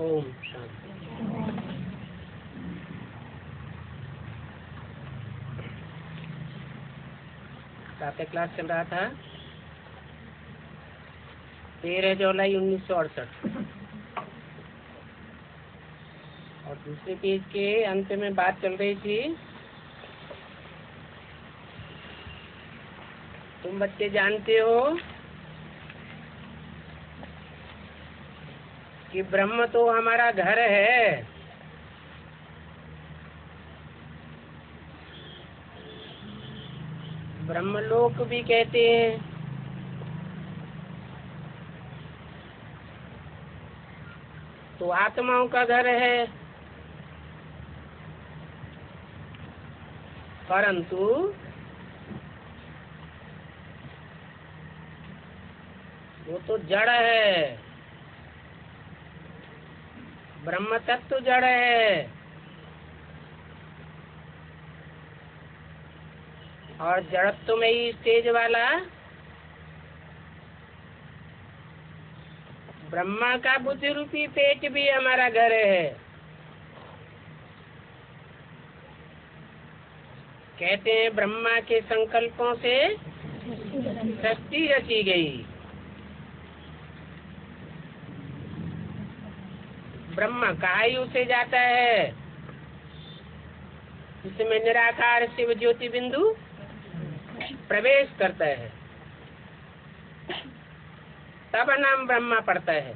ओम शांति। सातवें क्लास चल रहा था 13 जुलाई 1968 और दूसरे पेज के अंत में बात चल रही थी। तुम बच्चे जानते हो कि ब्रह्म तो हमारा घर है, ब्रह्मलोक भी कहते हैं। तो आत्माओं का घर है, परंतु वो तो जड़ है, ब्रह्म तत्व जड़ है और जड़त्व में ही स्टेज वाला ब्रह्मा का बुद्धि रूपी पेट भी हमारा घर है। कहते हैं ब्रह्मा के संकल्पों से सृष्टि रची गई। ब्रह्मा कायु से जाता है, जिसमें निराकार शिव ज्योति बिंदु प्रवेश करता है, तब नाम ब्रह्मा पड़ता है।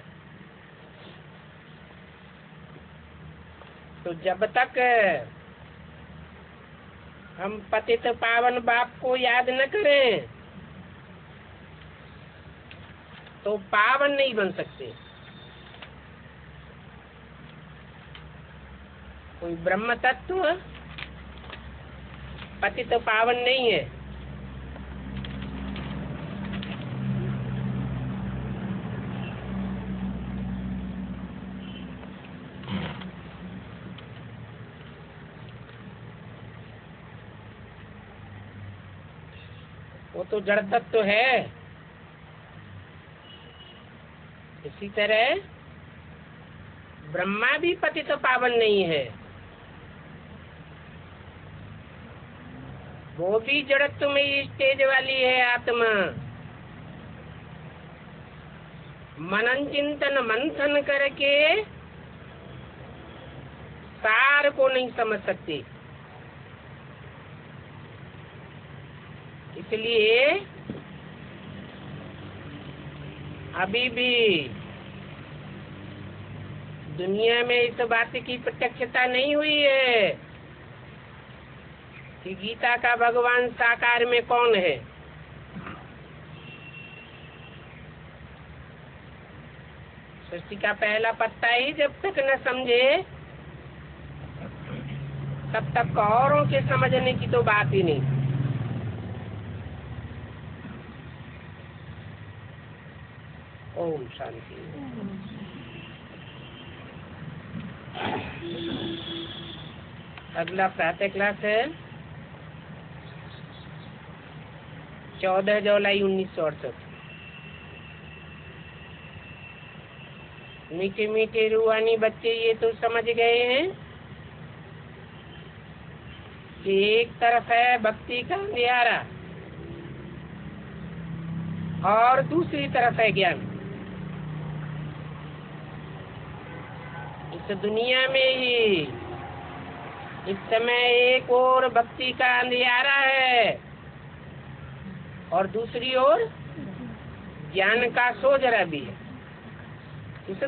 तो जब तक हम पतित पावन बाप को याद न करें तो पावन नहीं बन सकते। कोई ब्रह्म तत्व पतित पावन नहीं है। वो तो जड़ तत्व है। इसी तरह ब्रह्मा भी पतित पावन नहीं है, वो भी जड़त्व में ही स्टेज वाली है आत्मा। मनन चिंतन मंथन करके सार को नहीं समझ सकती। इसलिए अभी भी दुनिया में इस बात की प्रत्यक्षता नहीं हुई है कि गीता का भगवान साकार में कौन है। सृष्टि का पहला पत्ता ही जब तक न समझे तब तक औरों के समझने की तो बात ही नहीं। ओम शांति। अगला प्रातः क्लास है 14 जुलाई 1968। मीठे मीठे रूहानी बच्चे ये तो समझ गए हैं कि एक तरफ है भक्ति का अंधियारा और दूसरी तरफ है ज्ञान। इस दुनिया में ही इस समय एक और भक्ति का अंधियारा है और दूसरी ओर ज्ञान का सोजरा भी है। इस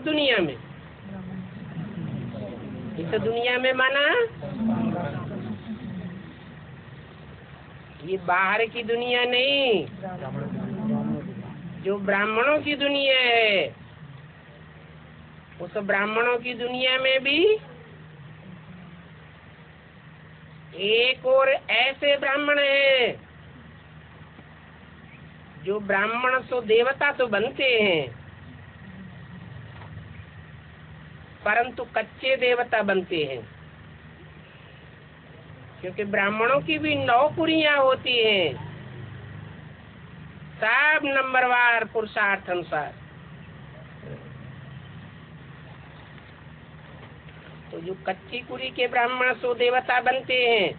दुनिया में माना ये बाहर की दुनिया नहीं, जो ब्राह्मणों की दुनिया है। उस ब्राह्मणों की दुनिया में भी एक और ऐसे ब्राह्मण हैं जो ब्राह्मण तो देवता तो बनते हैं परंतु कच्चे देवता बनते हैं, क्योंकि ब्राह्मणों की भी नौकरियां होती हैं, सब नंबरवार पुरुषार्थ अनुसार। तो जो कच्ची कुरी के ब्राह्मण सो देवता बनते हैं,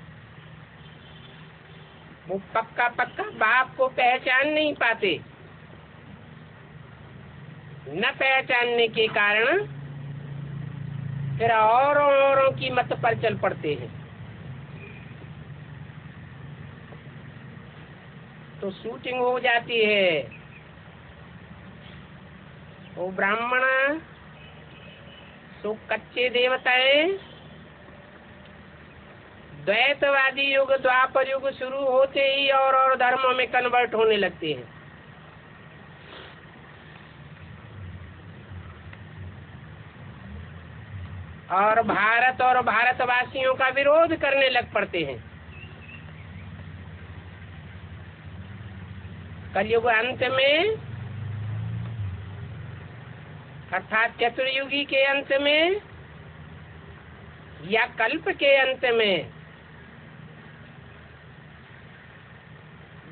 वो पक्का बाप को पहचान नहीं पाते। न पहचानने के कारण फिर औरों की मत पर चल पड़ते हैं। तो शूटिंग हो जाती है। वो ब्राह्मण सो कच्चे देवताएं द्वैतवादी युग द्वापर युग शुरू होते ही और धर्मों में कन्वर्ट होने लगते हैं। और भारत और भारतवासियों का विरोध करने लग पड़ते हैं। कलयुग अंत में अर्थात चतुर्युगी के अंत में या कल्प के अंत में,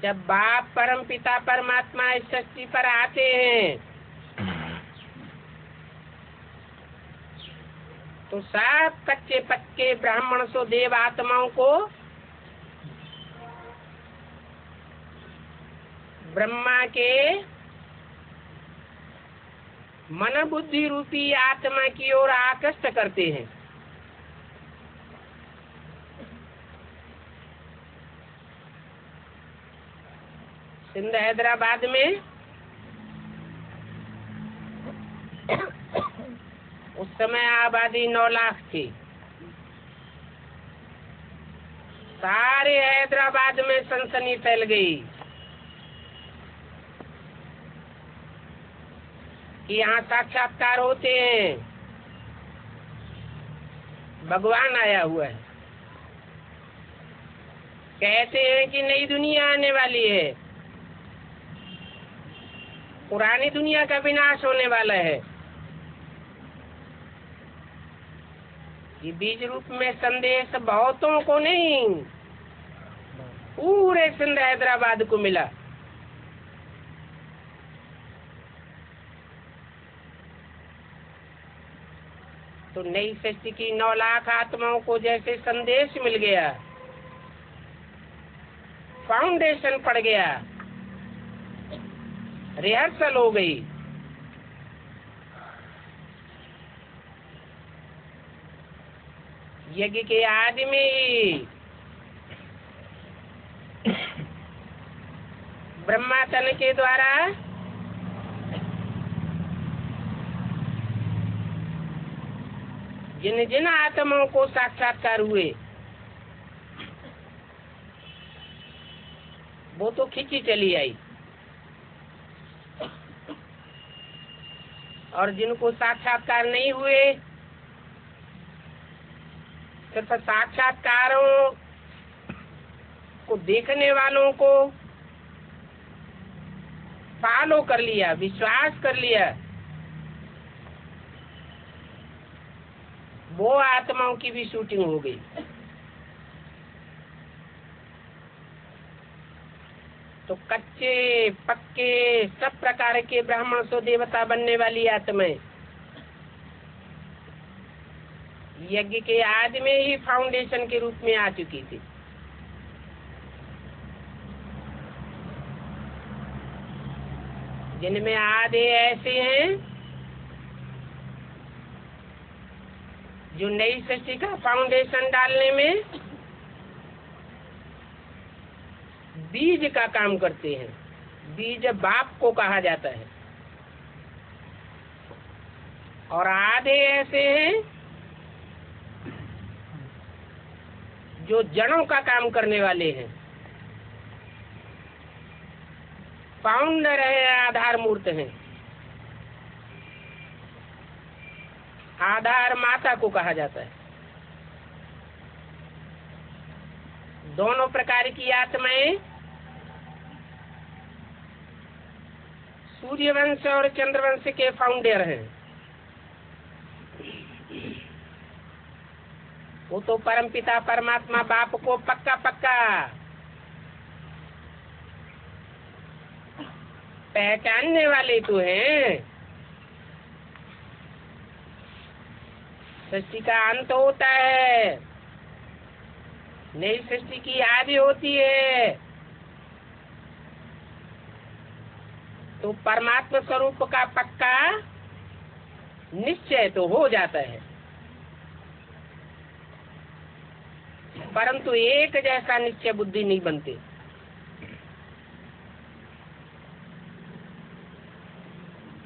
जब बाप परम पिता परमात्मा इस सृष्टि पर आते हैं तो सब कच्चे पक्के ब्राह्मण सो देव आत्माओं को ब्रह्मा के मन बुद्धि रूपी आत्मा की ओर आकृष्ट करते हैं। सिंध हैदराबाद में उस समय आबादी 9 लाख थी। सारे हैदराबाद में सनसनी फैल गई कि यहाँ साक्षात्कार होते हैं, भगवान आया हुआ है। कहते हैं कि नई दुनिया आने वाली है, पुरानी दुनिया का विनाश होने वाला है। ये बीज रूप में संदेश बहुतों को नहीं, पूरे सिंध हैदराबाद को मिला। तो नई सृष्टि की 9 लाख आत्माओं को जैसे संदेश मिल गया, फाउंडेशन पड़ गया, रिहर्सल हो गई। यज्ञ के आदि में ही ब्रह्मा तन के द्वारा जिन जिन आत्माओं को साक्षात्कार हुए वो तो खिंची चली आई, और जिनको साक्षात्कार नहीं हुए सिर्फ साक्षात्कारों को देखने वालों को फॉलो कर लिया, विश्वास कर लिया, वो आत्माओं की भी शूटिंग हो गई। तो कच्चे पक्के सब प्रकार के ब्राह्मण सो देवता बनने वाली आत्माएं यज्ञ के आदि में ही फाउंडेशन के रूप में आ चुकी थी। जिनमें आधे ऐसे हैं जो नई सृष्टि का फाउंडेशन डालने में बीज का काम करते हैं। बीज बाप को कहा जाता है। और आधे ऐसे हैं जो जड़ों का काम करने वाले हैं, फाउंडर है, आधार मूर्त है। आधार माता को कहा जाता है। दोनों प्रकार की आत्माएं सूर्यवंश और चंद्रवंश के फाउंडर हैं। वो तो परमपिता परमात्मा बाप को पक्का पहचानने वाले तो हैं। सृष्टि का अंत होता है, नई सृष्टि की आदि होती है। तो परमात्मा स्वरूप का पक्का निश्चय तो हो जाता है, परंतु एक जैसा निश्चय बुद्धि नहीं बनते।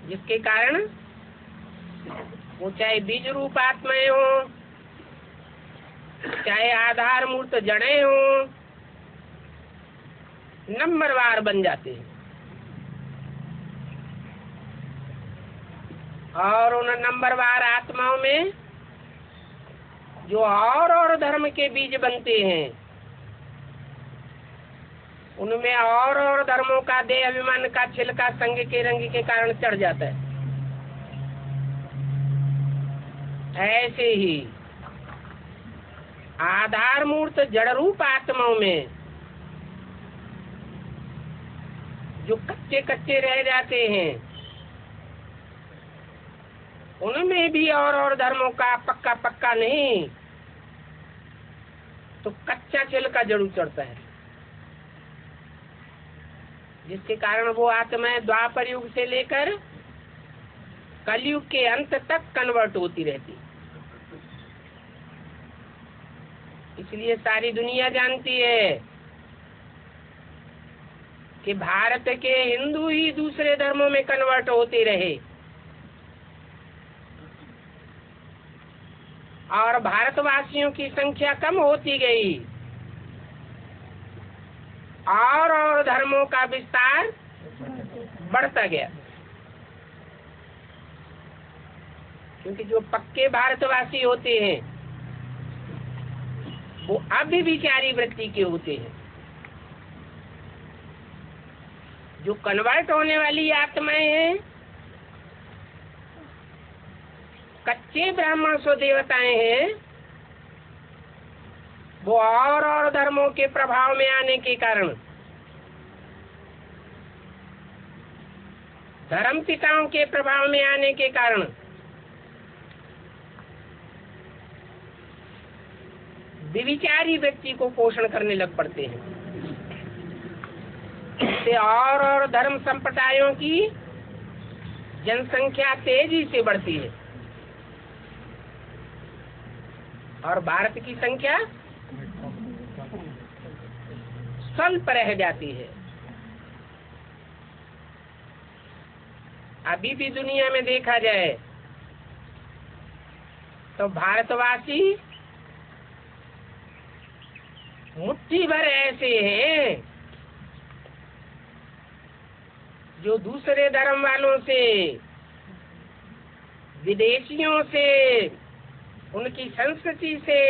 जिसके कारण वो चाहे बीज रूप आत्माएं हो, चाहे आधार मूर्त जड़ें हो, नंबरवार बन जाते हैं। और उन नंबरवार आत्माओं में जो और धर्म के बीज बनते हैं, उनमें और धर्मों का देह अभिमान का छिलका संग के रंग के कारण चढ़ जाता है। ऐसे ही आधार मूर्त जड़ रूप आत्माओं में जो कच्चे कच्चे रह जाते हैं, उनमें भी और धर्मों का पक्का पक्का नहीं तो कच्चा छिलका जरूर चढ़ता है, जिसके कारण वो आत्माएं द्वापर युग से लेकर कलयुग के अंत तक कन्वर्ट होती रहती। इसलिए सारी दुनिया जानती है कि भारत के हिंदू ही दूसरे धर्मों में कन्वर्ट होते रहे और भारतवासियों की संख्या कम होती गई और धर्मों का विस्तार बढ़ता गया। क्योंकि जो पक्के भारतवासी होते हैं वो अव्यभिचारी वृत्ति के होते हैं। जो कन्वर्ट होने वाली आत्माएं हैं, कच्चे ब्राह्मण सो देवताएं हैं, वो और धर्मों के प्रभाव में आने के कारण, धर्म पिताओं के प्रभाव में आने के कारण विविचारी व्यक्ति को पोषण करने लग पड़ते हैं। इससे और धर्म संप्रदायों की जनसंख्या तेजी से बढ़ती है और भारत की संख्या स्वल्प रह जाती है। अभी भी दुनिया में देखा जाए तो भारतवासी मुट्ठी भर ऐसे हैं जो दूसरे धर्म वालों से, विदेशियों से, उनकी संस्कृति से,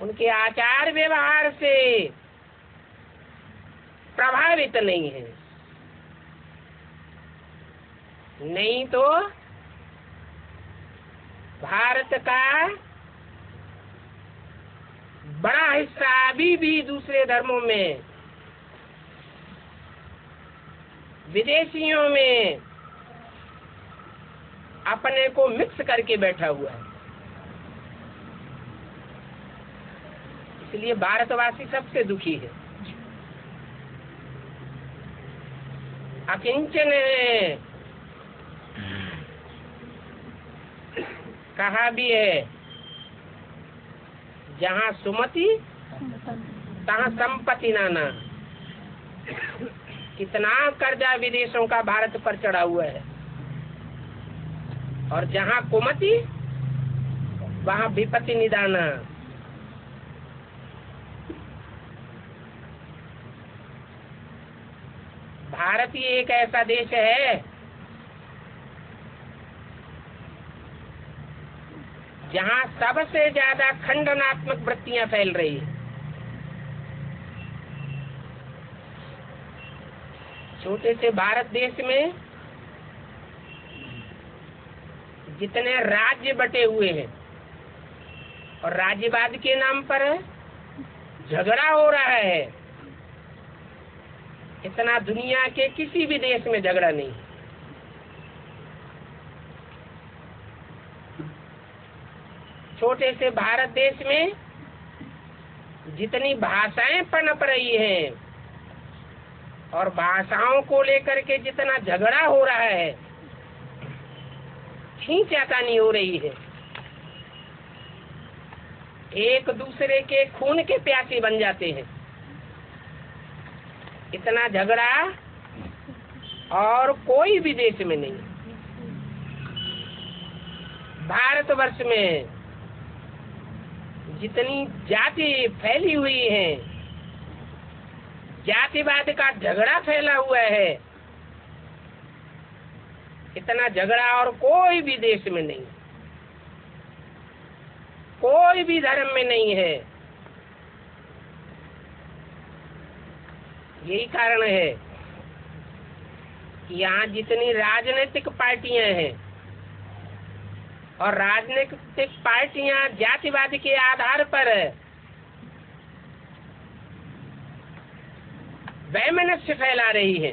उनके आचार व्यवहार से प्रभावित नहीं है। नहीं तो भारत का बड़ा हिस्सा अभी भी दूसरे धर्मों में, विदेशियों में अपने को मिक्स करके बैठा हुआ है। इसलिए भारतवासी सबसे दुखी है, अकिंचन है। कहा भी है, जहाँ सुमति तहाँ संपत्ति नाना। कितना कर्जा विदेशों का भारत पर चढ़ा हुआ है, और जहाँ कुमति वहाँ विपत्ति निदाना। भारत ही एक ऐसा देश है जहाँ सबसे ज्यादा खंडनात्मक वृत्तियां फैल रही है। छोटे से भारत देश में जितने राज्य बटे हुए हैं और राज्यवाद के नाम पर झगड़ा हो रहा है, इतना दुनिया के किसी भी देश में झगड़ा नहीं। छोटे से भारत देश में जितनी भाषाएं पनप रही हैं और भाषाओं को लेकर के जितना झगड़ा हो रहा है, खींचातानी हो रही है, एक दूसरे के खून के प्यासे बन जाते हैं। इतना झगड़ा और कोई भी देश में नहीं। भारतवर्ष में जितनी जाति फैली हुई है, जातिवाद का झगड़ा फैला हुआ है, इतना झगड़ा और कोई भी देश में नहीं, कोई भी धर्म में नहीं है। यही कारण है कि यहाँ जितनी राजनीतिक पार्टियां हैं और राजनीतिक पार्टियां जातिवाद के आधार पर वैमनस्य फैला रही है,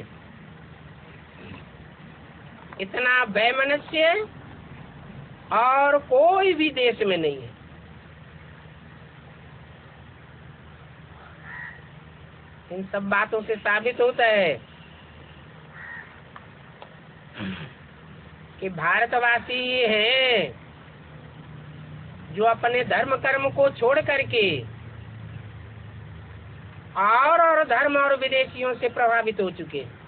इतना वैमनस्य और कोई भी देश में नहीं है। इन सब बातों से साबित होता है कि भारतवासी हैं जो अपने धर्म कर्म को छोड़ करके और धर्म और विदेशियों से प्रभावित हो चुके हैं।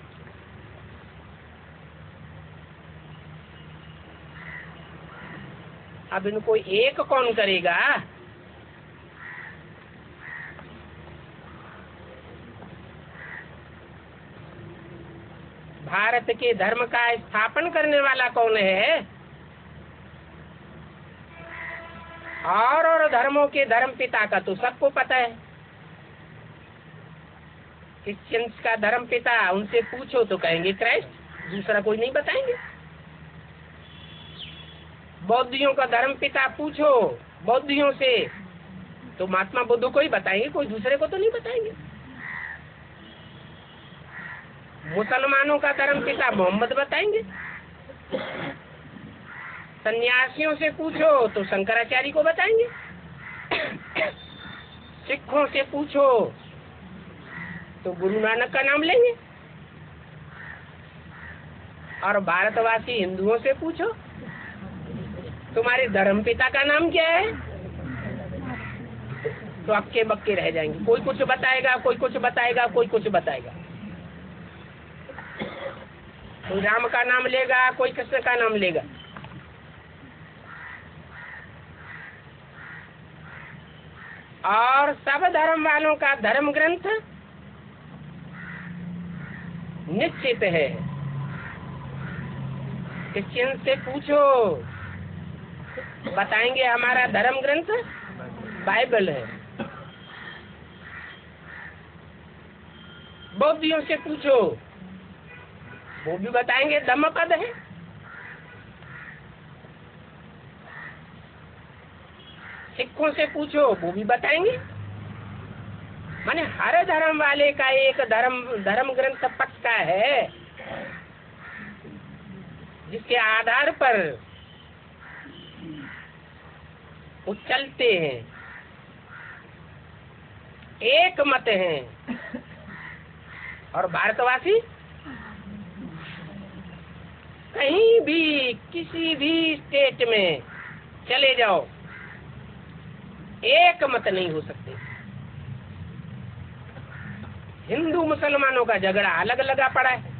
अब इनको एक कौन करेगा? भारत के धर्म का स्थापन करने वाला कौन है? और धर्मों के धर्म पिता का तो सबको पता है। क्रिश्चियंस का धर्म पिता उनसे पूछो तो कहेंगे क्राइस्ट, दूसरा कोई नहीं बताएंगे। बौद्धियों का धर्म पिता पूछो बौद्धियों से तो महात्मा बुद्ध को ही बताएंगे, कोई दूसरे को तो नहीं बताएंगे। मुसलमानों का धर्म पिता मोहम्मद बताएंगे। सन्यासियों से पूछो तो शंकराचार्य को बताएंगे। सिखों से पूछो तो गुरु नानक का नाम लेंगे। और भारतवासी हिंदुओं से पूछो तुम्हारे धर्म पिता का नाम क्या है, तो अक्के बक्के रह जाएंगे। कोई कुछ बताएगा, कोई कुछ बताएगा, कोई कुछ बताएगा। कोई राम का नाम लेगा, कोई कृष्ण का नाम लेगा। और सब धर्म वालों का धर्म ग्रंथ निश्चित है। क्रिश्चियन से पूछो बताएंगे हमारा धर्म ग्रंथ बाइबल है। बौद्धियों से पूछो वो भी बताएंगे धम्मपद है। सिखों से पूछो वो भी बताएंगे। माने हर धर्म वाले का एक धर्म ग्रंथ पक्का है जिसके आधार पर वो चलते हैं, एक मत हैं। और भारतवासी कहीं भी किसी भी स्टेट में चले जाओ, एक मत नहीं हो सकते। हिंदू मुसलमानों का झगड़ा अलग लगा पड़ा है।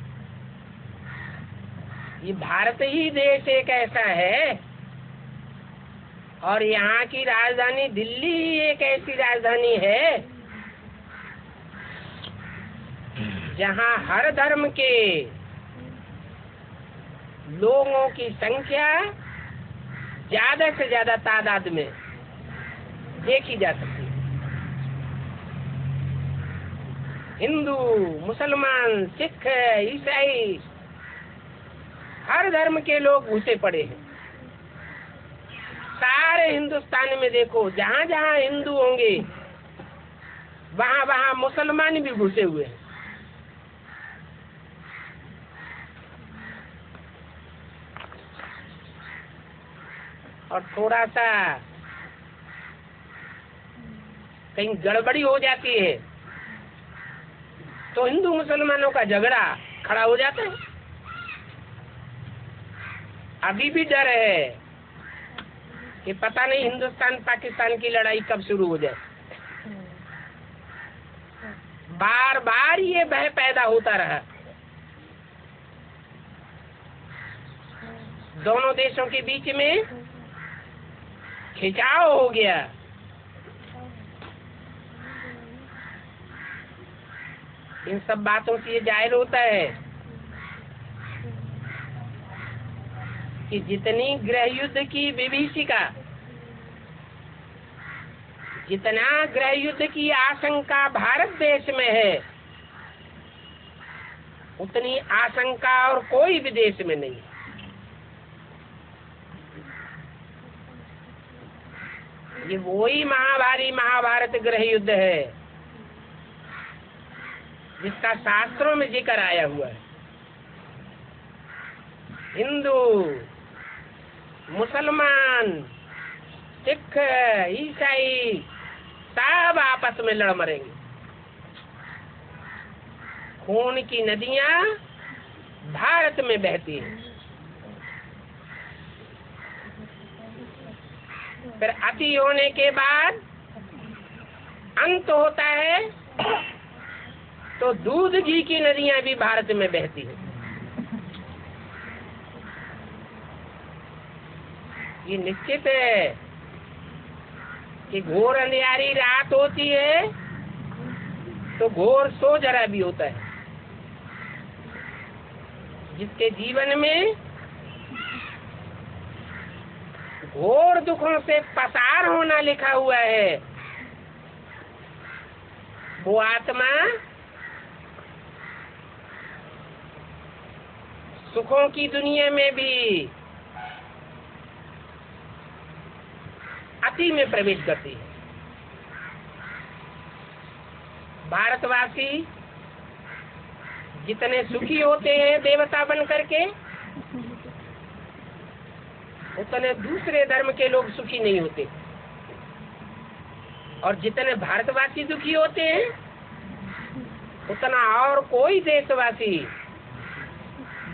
ये भारत ही देश एक ऐसा है और यहाँ की राजधानी दिल्ली ही एक ऐसी राजधानी है जहाँ हर धर्म के लोगों की संख्या ज्यादा से ज्यादा तादाद में देखी जा सकती है। हिंदू, मुसलमान, सिख, ईसाई, हर धर्म के लोग घुसे पड़े हैं। सारे हिंदुस्तान में देखो, जहाँ जहाँ हिंदू होंगे वहाँ वहाँ मुसलमान भी घुसे हुए हैं। और थोड़ा सा कहीं गड़बड़ी हो जाती है तो हिंदू मुसलमानों का झगड़ा खड़ा हो जाता है। अभी भी डर है कि पता नहीं हिंदुस्तान पाकिस्तान की लड़ाई कब शुरू हो जाए। बार बार ये भय पैदा होता रहा। दोनों देशों के बीच में खिंचाव हो गया। इन सब बातों से ये जाहिर होता है कि जितनी गृह युद्ध की विभीषिका, जितना गृह युद्ध की आशंका भारत देश में है, उतनी आशंका और कोई भी देश में नहीं। ये वही महाभारी महाभारत गृह युद्ध है जिसका शास्त्रों में जिक्र आया हुआ है। हिंदू, मुसलमान, सिख, ईसाई सब आपस में लड़ मरेंगे। खून की नदियां भारत में बहती हैं। फिर अति होने के बाद अंत होता है तो दूध घी की नदियां भी भारत में बहती हैं। ये निश्चित है कि घोर अंधियारी रात होती है तो घोर सोजरा भी होता है। जिसके जीवन में घोर दुखों से पसार होना लिखा हुआ है, वो आत्मा सुखों की दुनिया में भी अति में प्रवेश करती है। भारतवासी जितने सुखी होते हैं देवता बन करके, उतने दूसरे धर्म के लोग सुखी नहीं होते। और जितने भारतवासी दुखी होते हैं उतना और कोई देशवासी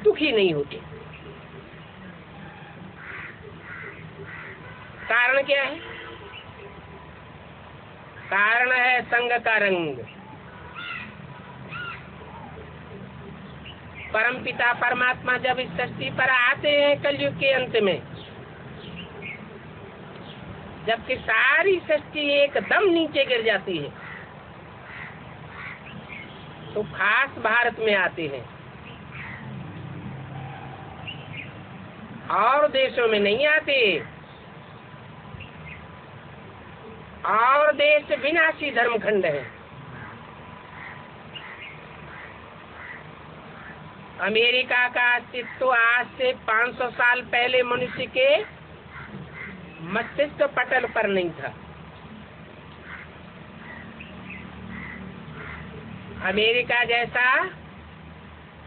दुखी नहीं होते। कारण क्या है? कारण है संग का रंग। परमपिता परमात्मा जब इस सृष्टि पर आते हैं कलयुग के अंत में, जबकि सारी सृष्टि एकदम नीचे गिर जाती है, तो खास भारत में आते हैं और देशों में नहीं आते। और देश विनाशी धर्मखंड है। अमेरिका का अस्तित्व आज से 500 साल पहले मनुष्य के मस्तिष्क पटल पर नहीं था। अमेरिका जैसा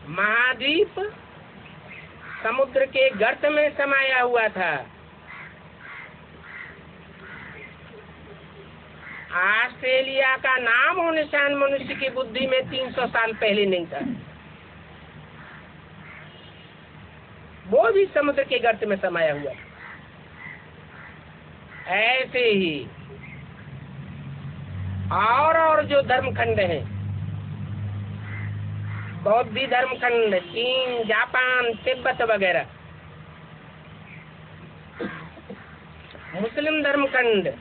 महाद्वीप समुद्र के गर्त में समाया हुआ था। ऑस्ट्रेलिया का नाम और निशान मनुष्य की बुद्धि में 300 साल पहले नहीं था। वो भी समुद्र के गर्त में समाया हुआ। ऐसे ही और जो धर्मखंड हैं, बौद्धी धर्मखंड, चीन, जापान, तिब्बत वगैरह, मुस्लिम धर्मखंड,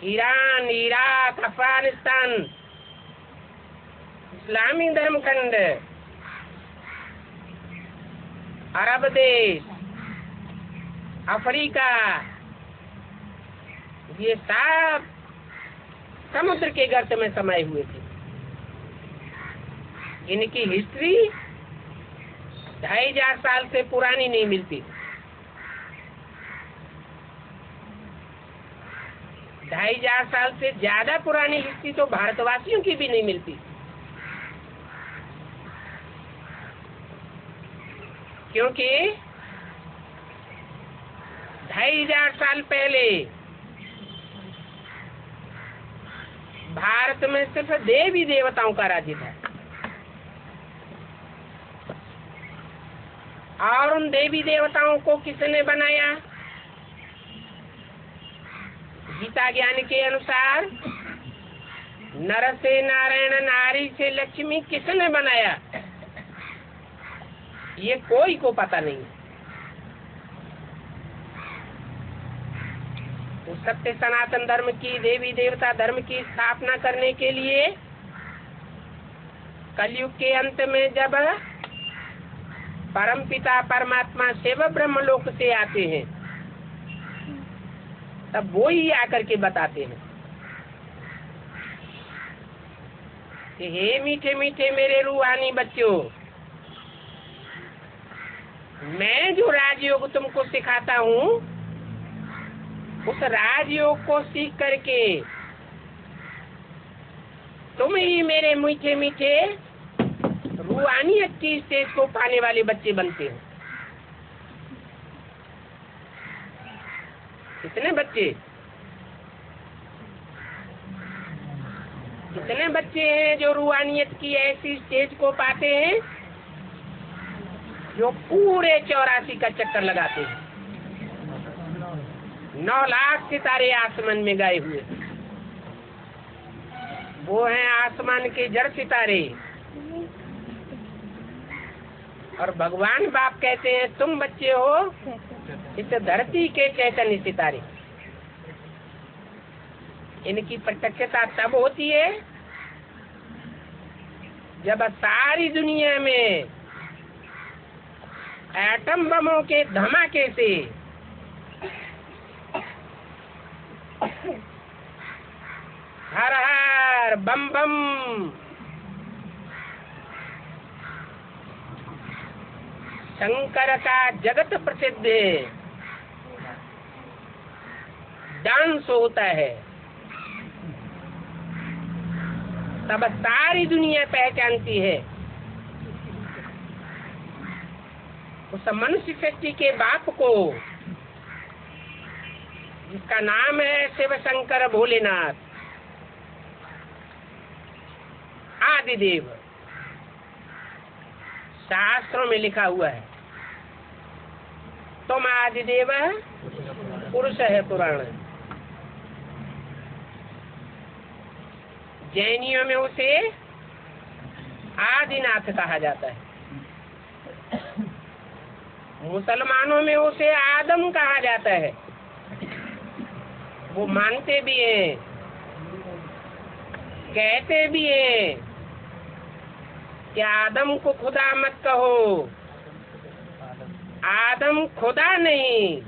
ईरान, इराक, अफगानिस्तान, इस्लामी धर्मखंड, अरब देश, अफ्रीका, ये सब समुद्र के गर्त में समाये हुए थे। इनकी हिस्ट्री 2500 साल से पुरानी नहीं मिलती। 2500 साल से ज्यादा पुरानी हिस्ट्री तो भारतवासियों की भी नहीं मिलती। क्योंकि 25,000 साल पहले भारत में सिर्फ देवी देवताओं का राज्य था, और उन देवी देवताओं को किसने बनाया? गीता ज्ञान के अनुसार नर से नारायण, नारी से लक्ष्मी किसने बनाया? ये कोई को पता नहीं। तो सत्य सनातन धर्म की, देवी देवता धर्म की स्थापना करने के लिए कलयुग के अंत में जब परमपिता परमात्मा शिव ब्रह्मलोक से आते हैं, तब वो ही आकर के बताते हैं कि हे मीठे मीठे मेरे रूहानी बच्चों, मैं जो राजयोग तुमको सिखाता हूँ, उस राजयोग को सीख करके तुम ही मेरे मीठे मीठे रूहानियत की स्टेज को पाने वाले बच्चे बनते हो। कितने बच्चे हैं जो रूहानियत की ऐसी स्टेज को पाते हैं, जो पूरे 84 का चक्कर लगाते हैं। 9 लाख सितारे आसमान में गए हुए, वो हैं आसमान के जड़ सितारे। और भगवान बाप कहते हैं तुम बच्चे हो इस धरती के चैतन्य सितारे। इनकी प्रत्यक्षता तब होती है जब सारी दुनिया में एटम बमों के धमाके से हर हर बम बम शंकर का जगत प्रसिद्ध डांस होता है, तब सारी दुनिया पहचानती है उस मनुष्य शक्ति के बाप को, जिसका नाम है शिव शंकर भोलेनाथ आदिदेव। शास्त्रों में लिखा हुआ है तुम आदिदेव पुरुष है पुराण। जैनियों में उसे आदिनाथ कहा जाता है, मुसलमानों में उसे आदम कहा जाता है। वो मानते भी हैं, कहते भी हैं कि आदम को खुदा मत कहो, आदम खुदा नहीं,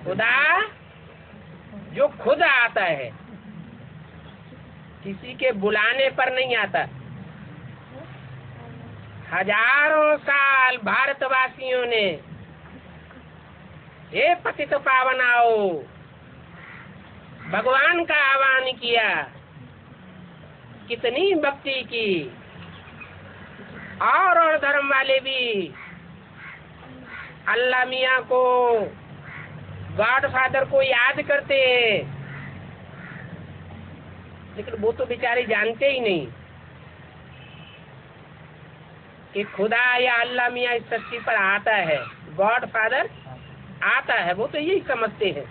खुदा जो खुद आता है, किसी के बुलाने पर नहीं आता। हजारों साल भारतवासियों ने हे पतित पावन आओ भगवान का आह्वान किया, कितनी भक्ति की, और धर्म वाले भी अल्लाह मियाँ को, गॉड फादर को याद करते हैं, लेकिन वो तो बेचारे जानते ही नहीं कि खुदा या अल्लाह मियाँ इस धरती पर आता है, गॉड फादर आता है। वो तो यही समझते हैं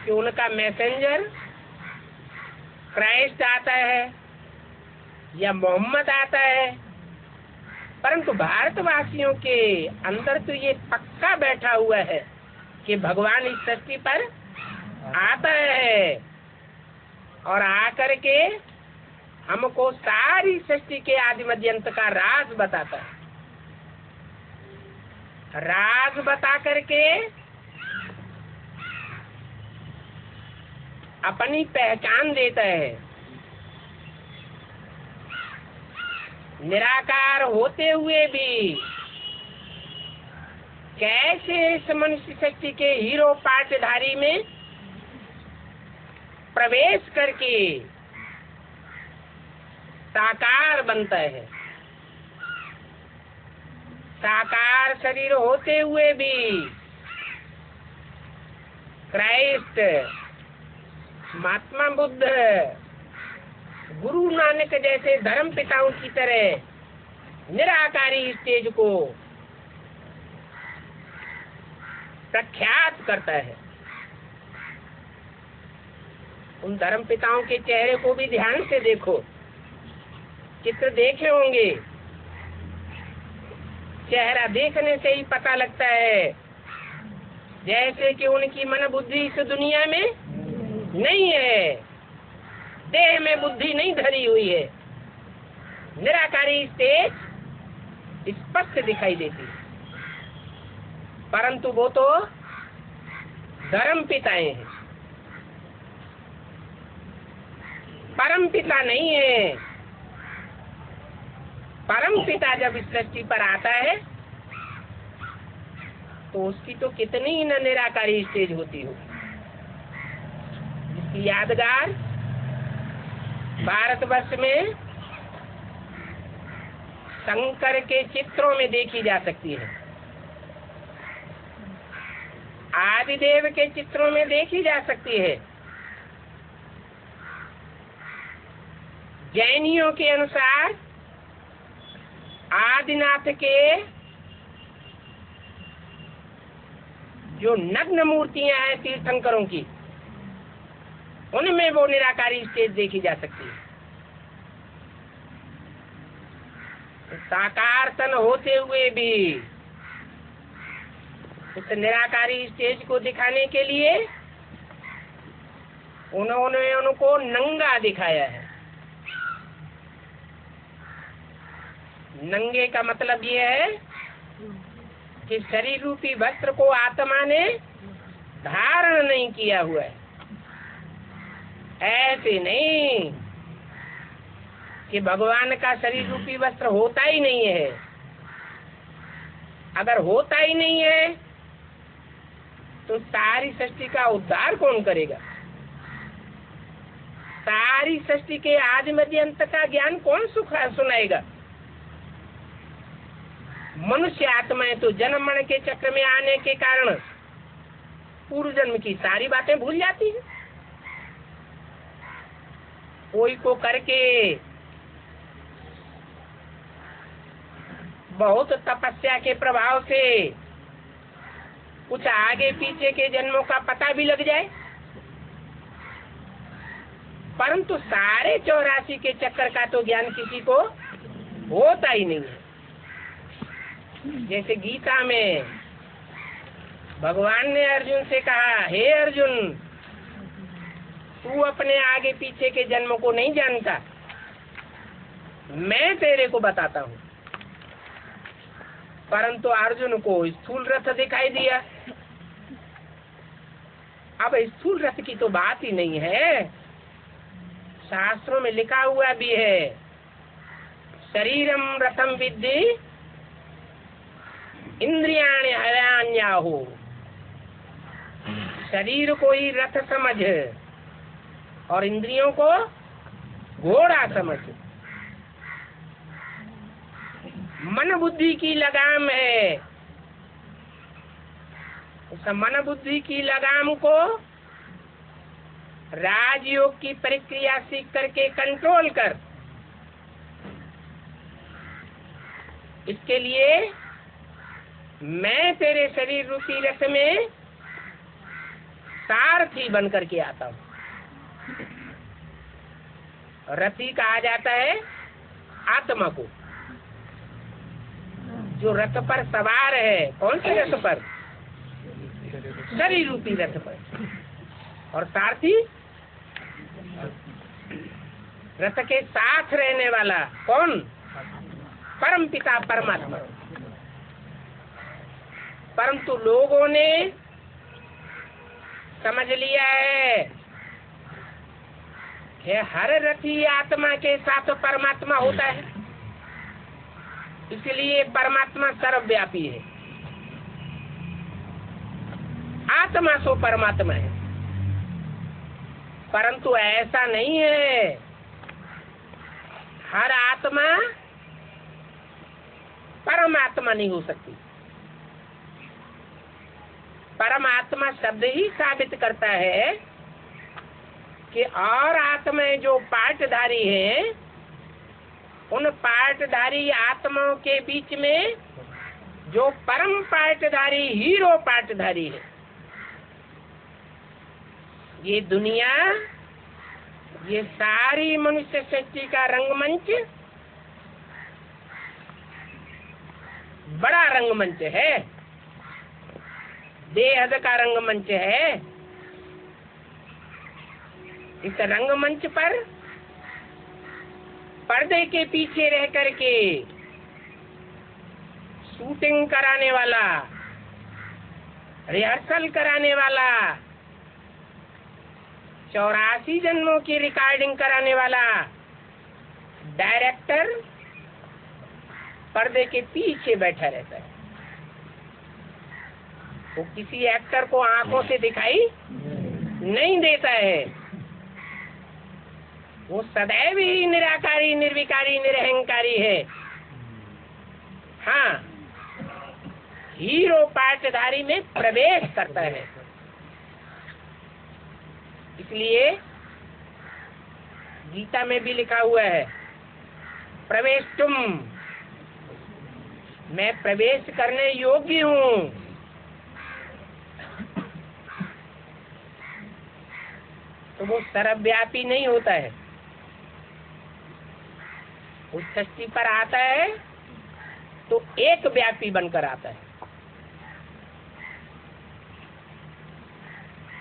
कि उनका मैसेंजर क्राइस्ट आता है या मोहम्मद आता है, परंतु भारतवासियों के अंदर तो ये पक्का बैठा हुआ है कि भगवान इस धरती पर आता है और आकर के हमको सारी सृष्टि के आदि मध्य अंत का राज बताता है। राज बता करके अपनी पहचान देता है। निराकार होते हुए भी कैसे इस मनुष्य शक्ति के हीरो पाटधारी में प्रवेश करके साकार बनता है। साकार शरीर होते हुए भी क्राइस्ट, महात्मा बुद्ध, गुरु नानक जैसे धर्म पिताओं की तरह निराकारी स्टेज को प्रख्यात करता है। उन धर्म पिताओं के चेहरे को भी ध्यान से देखो, चित्र देखे होंगे, चेहरा देखने से ही पता लगता है जैसे कि उनकी मन बुद्धि इस दुनिया में नहीं है, देह में बुद्धि नहीं धरी हुई है। निराकारी स्टेज स्पष्ट दिखाई देती है, परंतु वो तो धर्म पिताएं हैं, परम पिता नहीं है। परम पिता जब इस सृष्टि पर आता है तो उसकी तो कितनी ही न निराकारी स्टेज होती हो, जिसकी यादगार भारतवर्ष में शंकर के चित्रों में देखी जा सकती है, आदिदेव के चित्रों में देखी जा सकती है। जैनियों के अनुसार आदिनाथ के जो नग्न मूर्तियां हैं तीर्थंकरों की, उनमें वो निराकारी स्टेज देखी जा सकती है। साकार तन होते हुए भी उस निराकारी स्टेज को दिखाने के लिए उन्होंने उनको नंगा दिखाया है। नंगे का मतलब ये है कि शरीर रूपी वस्त्र को आत्मा ने धारण नहीं किया हुआ है। ऐसे नहीं कि भगवान का शरीर रूपी वस्त्र होता ही नहीं है। अगर होता ही नहीं है तो सारी सृष्टि का उद्धार कौन करेगा? सारी सृष्टि के आदि मध्य अंत का ज्ञान कौन सुनाएगा? मनुष्य आत्माएं तो जन्म मरण के चक्र में आने के कारण पूर्व जन्म की सारी बातें भूल जाती हैं। कोई को करके बहुत तपस्या के प्रभाव से कुछ आगे पीछे के जन्मों का पता भी लग जाए, परंतु सारे 84 के चक्कर का तो ज्ञान किसी को होता ही नहीं है। जैसे गीता में भगवान ने अर्जुन से कहा, हे अर्जुन, तू अपने आगे पीछे के जन्मों को नहीं जानता, मैं तेरे को बताता हूँ। परंतु अर्जुन को स्थूल रथ दिखाई दिया। अब स्थूल रथ की तो बात ही नहीं है। शास्त्रों में लिखा हुआ भी है, शरीरम रथम विद्धि इंद्रियाणि हरान्याहु। शरीर को ही रथ समझ और इंद्रियों को घोड़ा समझ। मन बुद्धि की लगाम है, उस मन बुद्धि की लगाम को राजयोग की प्रक्रिया सीख करके कंट्रोल कर। इसके लिए मैं तेरे शरीर रूपी रथ में सारथी बन करके आता हूँ। रथी कहा जाता है आत्मा को, जो रथ पर सवार है। कौन से रथ पर? शरीर रूपी रथ पर। और सारथी रथ के साथ रहने वाला कौन? परम पिता परमात्मा। परंतु लोगों ने समझ लिया है कि हर रथी आत्मा के साथ परमात्मा होता है, इसलिए परमात्मा सर्वव्यापी है। आत्मा सो परमात्मा है, परंतु ऐसा नहीं है। हर आत्मा परमात्मा नहीं हो सकती। परमात्मा शब्द ही साबित करता है कि और आत्माएं जो पार्टधारी हैं, उन पार्टधारी आत्माओं के बीच में जो परम पार्टधारी हीरो पार्टधारी है, ये दुनिया, ये सारी मनुष्य सृष्टि का रंगमंच बड़ा रंगमंच है, बेहद का रंगमंच है। इस रंगमंच पर पर्दे के पीछे रह करके शूटिंग कराने वाला, रिहर्सल कराने वाला, 84 जन्मों की रिकॉर्डिंग कराने वाला डायरेक्टर पर्दे के पीछे बैठा रहता है। वो किसी एक्टर को आंखों से दिखाई नहीं देता है। वो सदैव ही निराकारी, निर्विकारी, निरहंकारी है। हाँ, हीरो पार्टधारी में प्रवेश करता है। इसलिए गीता में भी लिखा हुआ है, प्रवेश तुम, मैं प्रवेश करने योग्य हूँ। तो वो सर्वव्यापी नहीं होता है। उस सृष्टि पर आता है तो एक व्यापी बनकर आता है।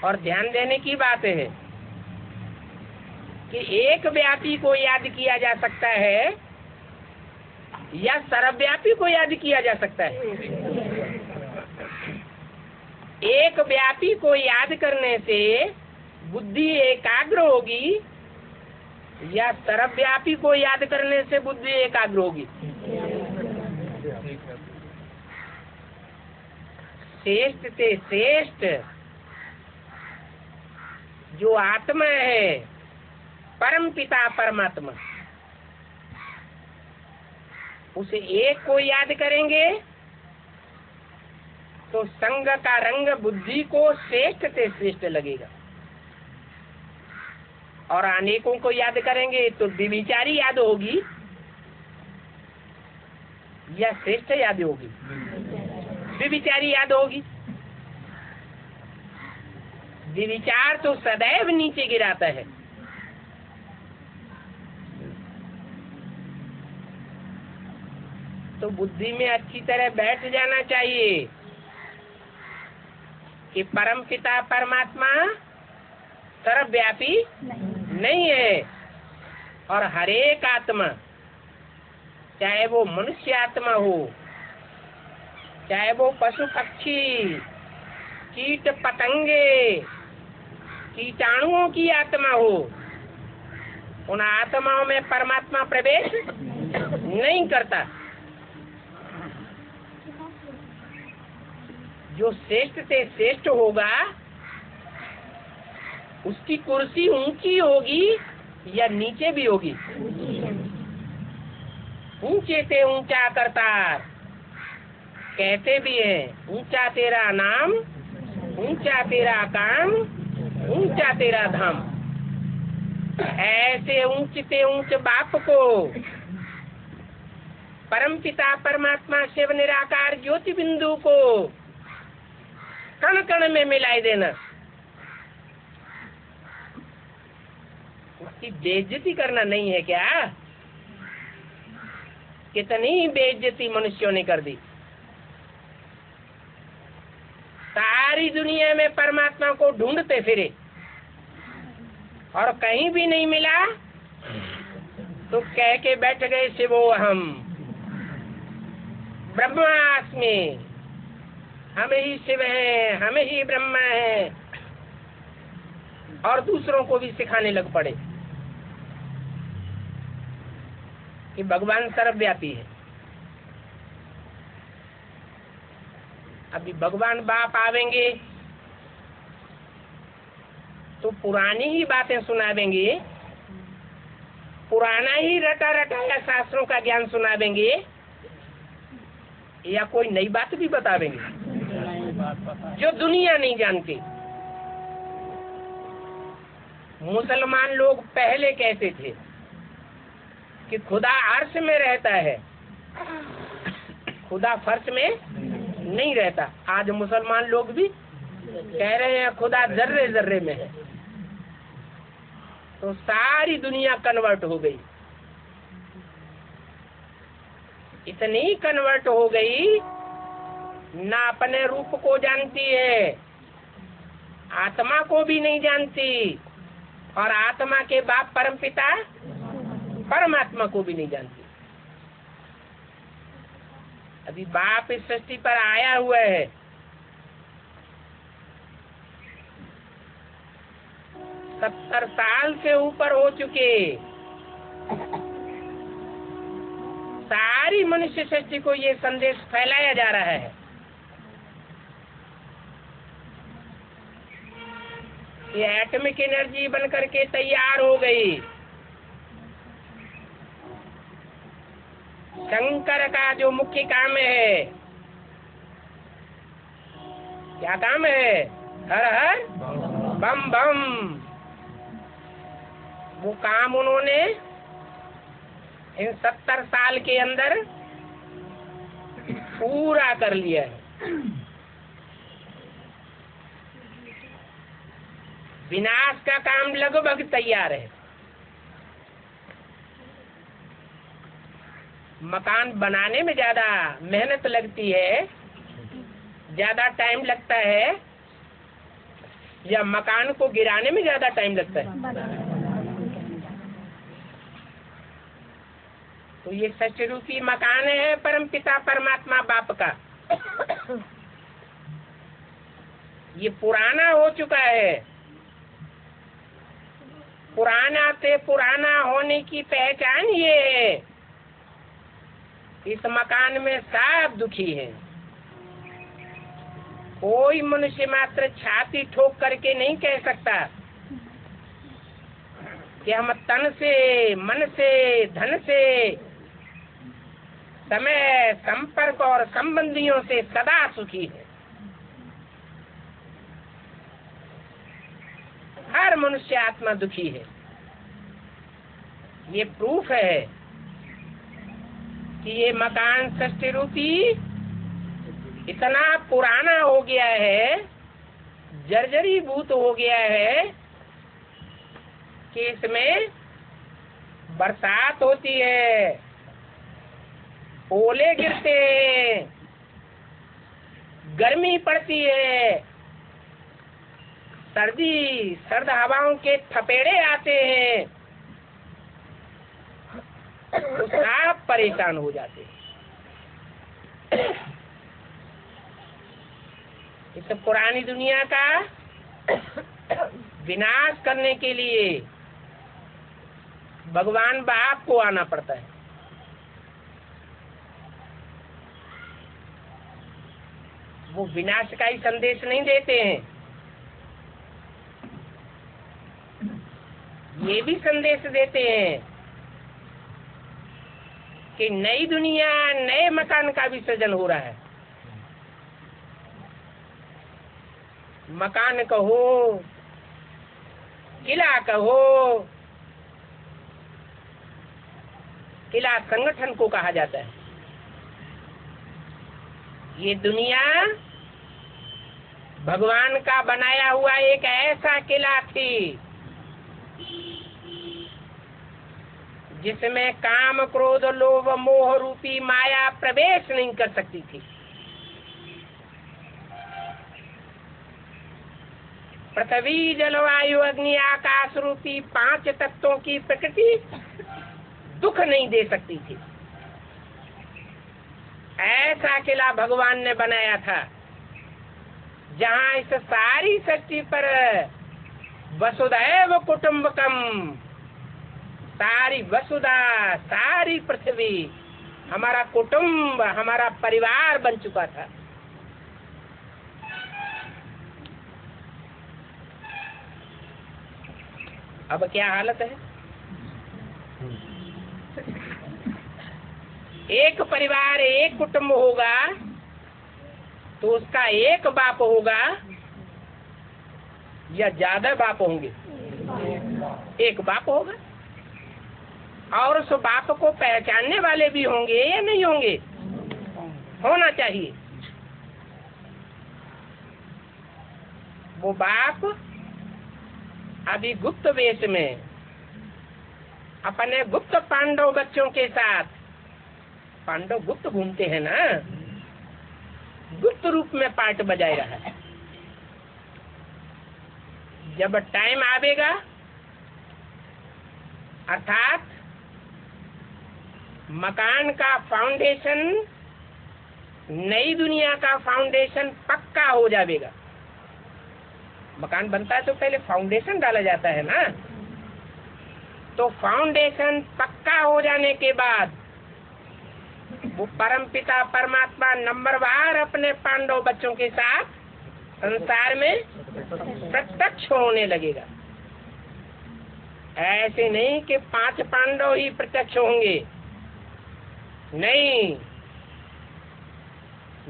और ध्यान देने की बात है कि एक व्यापी को याद किया जा सकता है या सर्वव्यापी को याद किया जा सकता है। एक व्यापी को याद करने से बुद्धि एकाग्र होगी या सर्वव्यापी को याद करने से बुद्धि एकाग्र होगी? श्रेष्ठ से श्रेष्ठ जो आत्मा है, परम पिता परमात्मा, उसे एक को याद करेंगे तो संग का रंग बुद्धि को श्रेष्ठ से श्रेष्ठ लगेगा। और अनेकों को याद करेंगे तो द्विविचारी याद होगी या श्रेष्ठ याद होगी? द्विविचारी याद होगी। द्विविचार तो सदैव नीचे गिराता है। तो बुद्धि में अच्छी तरह बैठ जाना चाहिए कि परम पिता परमात्मा सर्वव्यापी नहीं है। और हरेक आत्मा, चाहे वो मनुष्य आत्मा हो, चाहे वो पशु पक्षी, कीट पतंगे, कीटाणुओं की आत्मा हो, उन आत्माओं में परमात्मा प्रवेश नहीं करता। जो श्रेष्ठ से श्रेष्ठ होगा उसकी कुर्सी ऊंची होगी या नीचे भी होगी? ऊंचे से ऊंचा करतार कहते भी हैं, ऊंचा तेरा नाम, ऊंचा तेरा काम, ऊंचा तेरा धाम। ऐसे ऊंच से ऊंच बाप को परम पिता परमात्मा शिव निराकार ज्योति बिंदु को कण कण में मिलाई देना, उसकी बेइज्जती करना नहीं है क्या? कितनी बेइज्जती मनुष्यों ने कर दी। सारी दुनिया में परमात्मा को ढूंढते फिरे और कहीं भी नहीं मिला तो कह के बैठ गए शिवो अहम ब्रह्मास्मि, हम ही शिव हैं, हम ही ब्रह्मा हैं। और दूसरों को भी सिखाने लग पड़े कि भगवान सर्वव्यापी है। अभी भगवान बाप आवेंगे तो पुरानी ही बातें सुनावेंगे, पुराना ही रटा रटाया शास्त्रों का ज्ञान सुनावेंगे, या कोई नई बात भी बतावेंगे जो दुनिया नहीं जानती? मुसलमान लोग पहले कहते थे कि खुदा अर्श में रहता है, खुदा फर्श में नहीं रहता। आज मुसलमान लोग भी कह रहे हैं खुदा जर्रे जर्रे में है। तो सारी दुनिया कन्वर्ट हो गई, इतनी कन्वर्ट हो गई, ना अपने रूप को जानती है, आत्मा को भी नहीं जानती, और आत्मा के बाप परमपिता परमात्मा को भी नहीं जानती। अभी बाप इस सृष्टि पर आया हुआ है, सत्तर साल से ऊपर हो चुके। सारी मनुष्य सृष्टि को ये संदेश फैलाया जा रहा है कि एटॉमिक एनर्जी बनकर के तैयार हो गई। शंकर का जो मुख्य काम है, क्या काम है? हर हर बम बम। वो काम उन्होंने इन 70 साल के अंदर पूरा कर लिया है। विनाश का काम लगभग तैयार है। मकान बनाने में ज्यादा मेहनत लगती है, ज्यादा टाइम लगता है, या मकान को गिराने में ज्यादा टाइम लगता है? तो ये सच रूपी मकान है परमपिता परमात्मा बाप का। ये पुराना हो चुका है। पुराना से पुराना होने की पहचान ये है, इस मकान में सब दुखी है। कोई मनुष्य मात्र छाती ठोक करके नहीं कह सकता कि हम तन से, मन से, धन से, समय, संपर्क और संबंधियों से सदा सुखी है। हर मनुष्य आत्मा दुखी है। ये प्रूफ है कि ये मकान सृष्टि रूपी इतना पुराना हो गया है, जर्जरीभूत हो गया है कि इसमें बरसात होती है, ओले गिरते हैं, गर्मी पड़ती है, सर्द हवाओं के थपेड़े आते हैं, तो सब परेशान हो जाते हैं। इस पुरानी दुनिया का विनाश करने के लिए भगवान बाप को आना पड़ता है। वो विनाश का ही संदेश नहीं देते हैं, ये भी संदेश देते हैं कि नई दुनिया, नए मकान का भी सृजन हो रहा है। मकान कहो, किला कहो, किला संगठन को कहा जाता है। ये दुनिया भगवान का बनाया हुआ एक ऐसा किला थी जिसमें काम, क्रोध, लोभ, मोह रूपी माया प्रवेश नहीं कर सकती थी। पृथ्वी, जलवायु, अग्नि, आकाश रूपी 5 तत्वों की प्रकृति दुख नहीं दे सकती थी। ऐसा किला भगवान ने बनाया था जहाँ इस सारी सृष्टि पर वसुधैव कुटुम्बकम, सारी वसुधा, सारी पृथ्वी हमारा कुटुंब, हमारा परिवार बन चुका था। अब क्या हालत है? एक परिवार, एक कुटुंब होगा तो उसका एक बाप होगा या ज्यादा बाप होंगे? एक बाप होगा। और उस बाप को पहचानने वाले भी होंगे या नहीं होंगे? होना चाहिए। वो बाप अभी गुप्त वेश में अपने गुप्त पांडव बच्चों के साथ, पांडव गुप्त घूमते हैं ना, गुप्त रूप में पार्ट बजाए रहा है। जब टाइम आवेगा, अर्थात मकान का फाउंडेशन, नई दुनिया का फाउंडेशन पक्का हो जाएगा। मकान बनता है तो पहले फाउंडेशन डाला जाता है ना, तो फाउंडेशन पक्का हो जाने के बाद वो परमपिता परमात्मा नंबरवार अपने पांडव बच्चों के साथ संसार में प्रत्यक्ष होने लगेगा। ऐसे नहीं कि 5 पांडव ही प्रत्यक्ष होंगे, नहीं,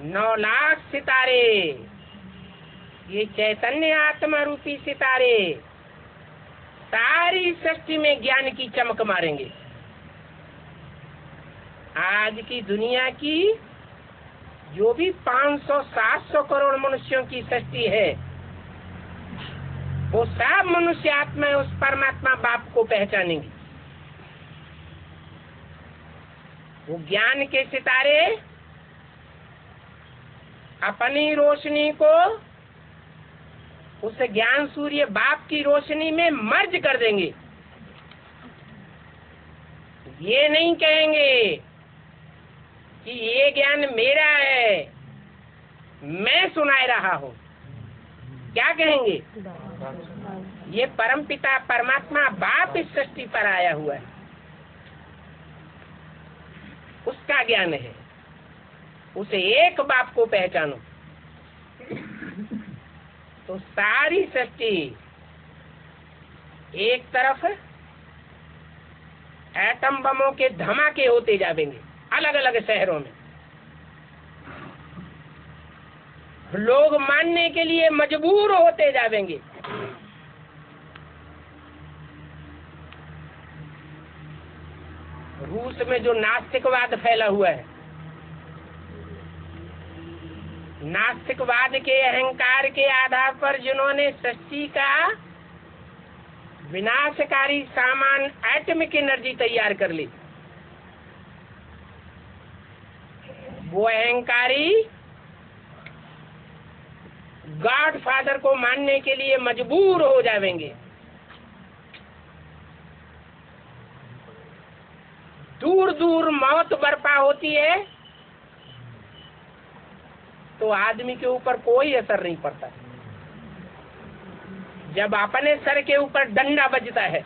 9 लाख सितारे, ये चैतन्य आत्मा रूपी सितारे सारी सृष्टि में ज्ञान की चमक मारेंगे। आज की दुनिया की जो भी 500-700 करोड़ मनुष्यों की सृष्टि है, वो सब मनुष्य आत्मा उस परमात्मा बाप को पहचानेंगे। वो ज्ञान के सितारे अपनी रोशनी को उस ज्ञान सूर्य बाप की रोशनी में मर्ज कर देंगे। ये नहीं कहेंगे कि ये ज्ञान मेरा है, मैं सुनाए रहा हूँ। क्या कहेंगे? ये परमपिता परमात्मा बाप इस सृष्टि पर आया हुआ है, उसका ज्ञान है। उसे एक बाप को पहचानो तो सारी सृष्टि एक तरफ एटम बमों के धमाके होते जाएंगे अलग अलग शहरों में। लोग मानने के लिए मजबूर होते जाएंगे। रूस में जो नास्तिकवाद फैला हुआ है, नास्तिकवाद के अहंकार के आधार पर जिन्होंने सृष्टि का विनाशकारी सामान एटमिक एनर्जी तैयार कर ली, वो अहंकारी गॉड फादर को मानने के लिए मजबूर हो जाएंगे। दूर दूर मौत बरपा होती है तो आदमी के ऊपर कोई असर नहीं पड़ता। जब अपने सर के ऊपर डंडा बजता है,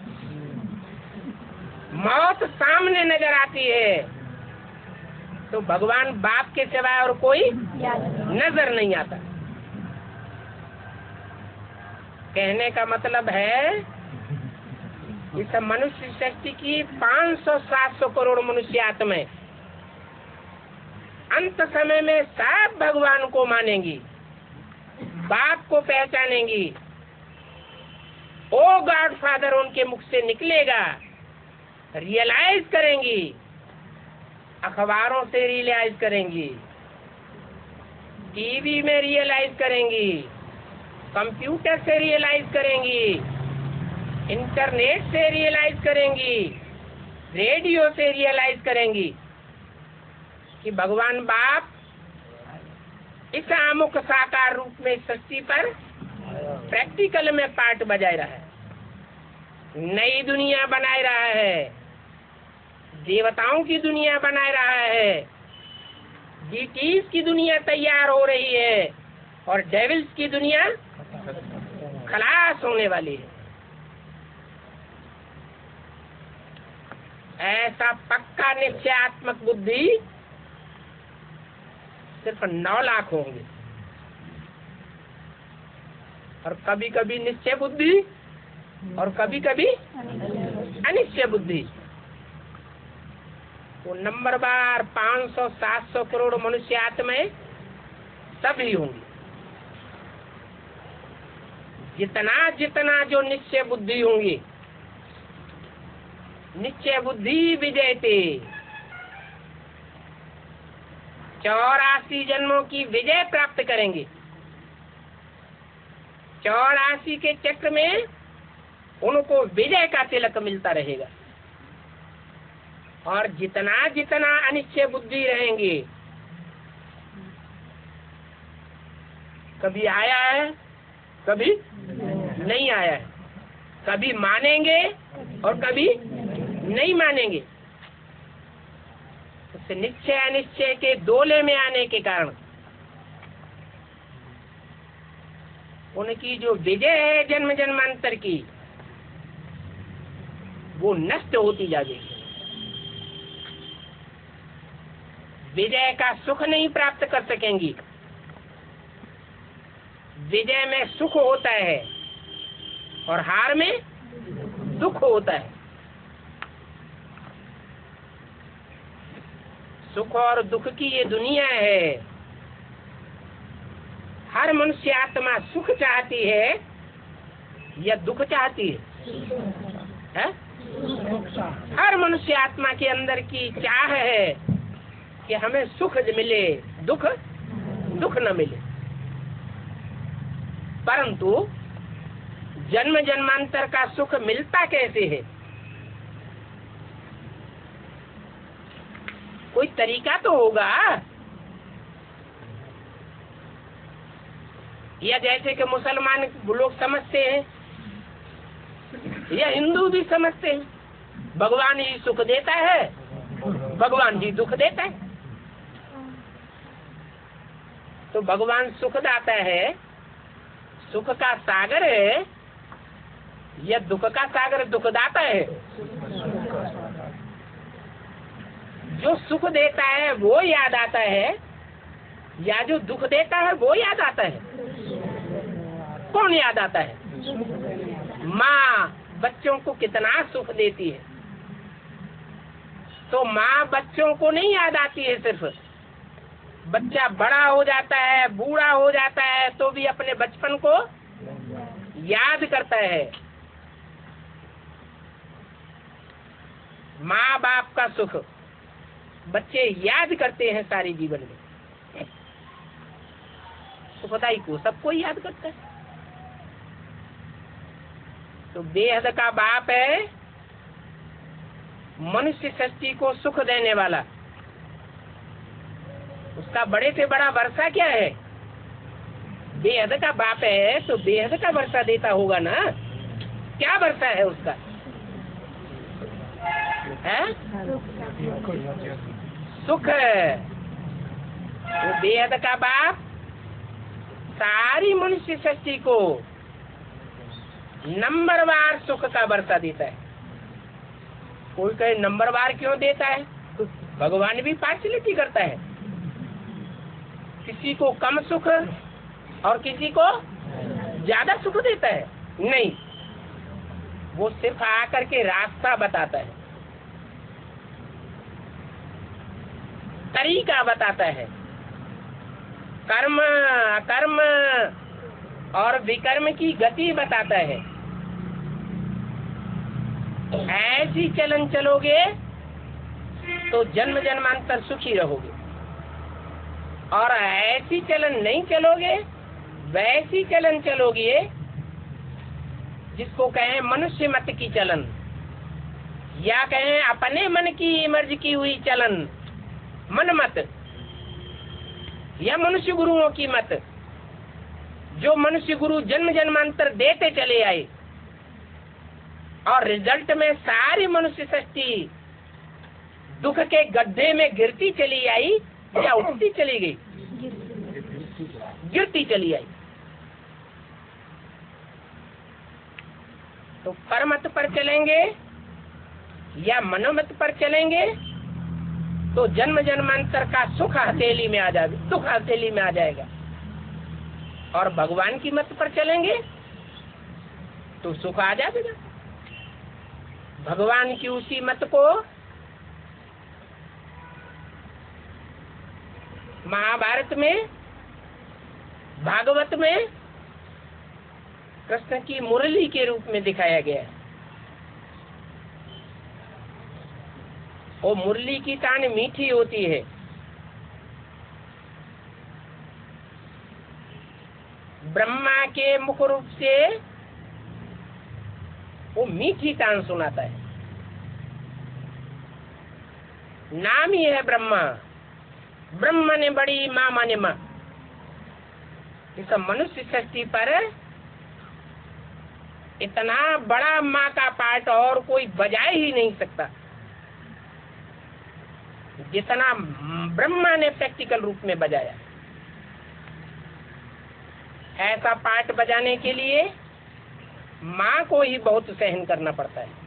मौत सामने नजर आती है, तो भगवान बाप के सिवाय और कोई नजर नहीं आता। कहने का मतलब है इस मनुष्य सृष्टि की 500-700 करोड़ मनुष्य आत्माएं अंत समय में सब भगवान को मानेंगी, बाप को पहचानेंगी। ओ गॉड फादर उनके मुख से निकलेगा, रियलाइज करेंगी, अखबारों से रियलाइज करेंगी, टीवी में रियलाइज करेंगी, कंप्यूटर से रियलाइज करेंगी, इंटरनेट से रियलाइज करेंगी, रेडियो से रियलाइज करेंगी कि भगवान बाप इस आमुख साकार रूप में सृष्टि पर प्रैक्टिकल में पार्ट बजाए रहा है, नई दुनिया बनाए रहा है, देवताओं की दुनिया बनाए रहा है, डीटीज की दुनिया तैयार हो रही है और डेविल्स की दुनिया खलास होने वाली है। ऐसा पक्का निश्चयात्मक बुद्धि सिर्फ 9 लाख होंगे, और कभी कभी निश्चय बुद्धि और कभी कभी अनिश्चय बुद्धि। वो नंबरवार 500-700 करोड़ मनुष्य आत्माएं सभी होंगी। जितना जितना जो निश्चय बुद्धि होंगी, निश्चय बुद्धि विजयते, 84 जन्मों की विजय प्राप्त करेंगे। 84 के चक्र में उनको विजय का तिलक मिलता रहेगा। और जितना जितना अनिश्चय बुद्धि रहेंगे, कभी आया है कभी नहीं आया है, कभी मानेंगे और कभी नहीं मानेंगे। उससे निश्चय अनिश्चय के दोले में आने के कारण उनकी जो विजय है जन्म जन्मांतर की, वो नष्ट होती जाएगी। विजय का सुख नहीं प्राप्त कर सकेंगी। विजय में सुख होता है और हार में दुख होता है। सुख और दुख की ये दुनिया है। हर मनुष्य आत्मा सुख चाहती है या दुख चाहती है? हर मनुष्य आत्मा के अंदर की चाह है कि हमें सुख मिले, दुख न मिले। परंतु जन्म जन्मांतर का सुख मिलता कैसे है? कोई तरीका तो होगा। या जैसे कि मुसलमान लोग समझते हैं या हिंदू भी समझते हैं, भगवान ही सुख देता है, भगवान ही दुख देता है। तो भगवान सुख दाता है, सुख का सागर है, या दुख का सागर दुखदाता है? जो सुख देता है वो याद आता है या जो दुख देता है वो याद आता है? कौन याद आता है? माँ बच्चों को कितना सुख देती है, तो माँ बच्चों को नहीं याद आती है। सिर्फ बच्चा बड़ा हो जाता है, बूढ़ा हो जाता है, तो भी अपने बचपन को याद करता है। माँ बाप का सुख बच्चे याद करते हैं सारे जीवन में। सुखदाई को सबको याद करता है। तो बेहद का बाप है मनुष्य सृष्टि को सुख देने वाला। उसका बड़े से बड़ा वर्षा क्या है? बेहद का बाप है तो बेहद का वर्षा देता होगा ना। क्या वर्षा है उसका? है सुख। वो बेहद का बाप सारी मनुष्य सृष्टि को नंबरवार सुख का वर्षा देता है। कोई कहे नंबरवार क्यों देता है? भगवान भी पार्शलिटी करता है। किसी को कम सुख और किसी को ज्यादा सुख देता है? नहीं, वो सिर्फ आकर के रास्ता बताता है, तरीका बताता है। कर्म अकर्म और विकर्म की गति बताता है। ऐसी चलन चलोगे तो जन्म जन्मांतर सुखी रहोगे, और ऐसी चलन नहीं चलोगे, वैसी चलन चलोगे जिसको कहें मनुष्य मत की चलन, या कहें अपने मन की मर्जी की हुई चलन, मन मत, या मनुष्य गुरुओं की मत, जो मनुष्य गुरु जन्म जन्मांतर देते चले आए और रिजल्ट में सारी मनुष्य सृष्टि दुख के गड्ढे में गिरती चली आई या उठती चली गई? गिरती चली आई। तो परमत पर चलेंगे या मनोमत पर चलेंगे तो जन्म जन्मांतर का सुख हथेली में आ जाएगा, दुख हथेली में आ जाएगा। और भगवान की मत पर चलेंगे तो सुख आ जाएगा। भगवान की उसी मत को महाभारत में, भागवत में कृष्ण की मुरली के रूप में दिखाया गया है। वो मुरली की तान मीठी होती है। ब्रह्मा के मुख रूप से वो मीठी तान सुनाता है। नाम ही है ब्रह्मा। ब्रह्म ने बड़ी, माँ माने माँ। इस मनुष्य सृष्टि पर इतना बड़ा माँ का पाठ और कोई बजा ही नहीं सकता जितना ब्रह्मा ने प्रैक्टिकल रूप में बजाया। ऐसा पाठ बजाने के लिए माँ को ही बहुत सहन करना पड़ता है।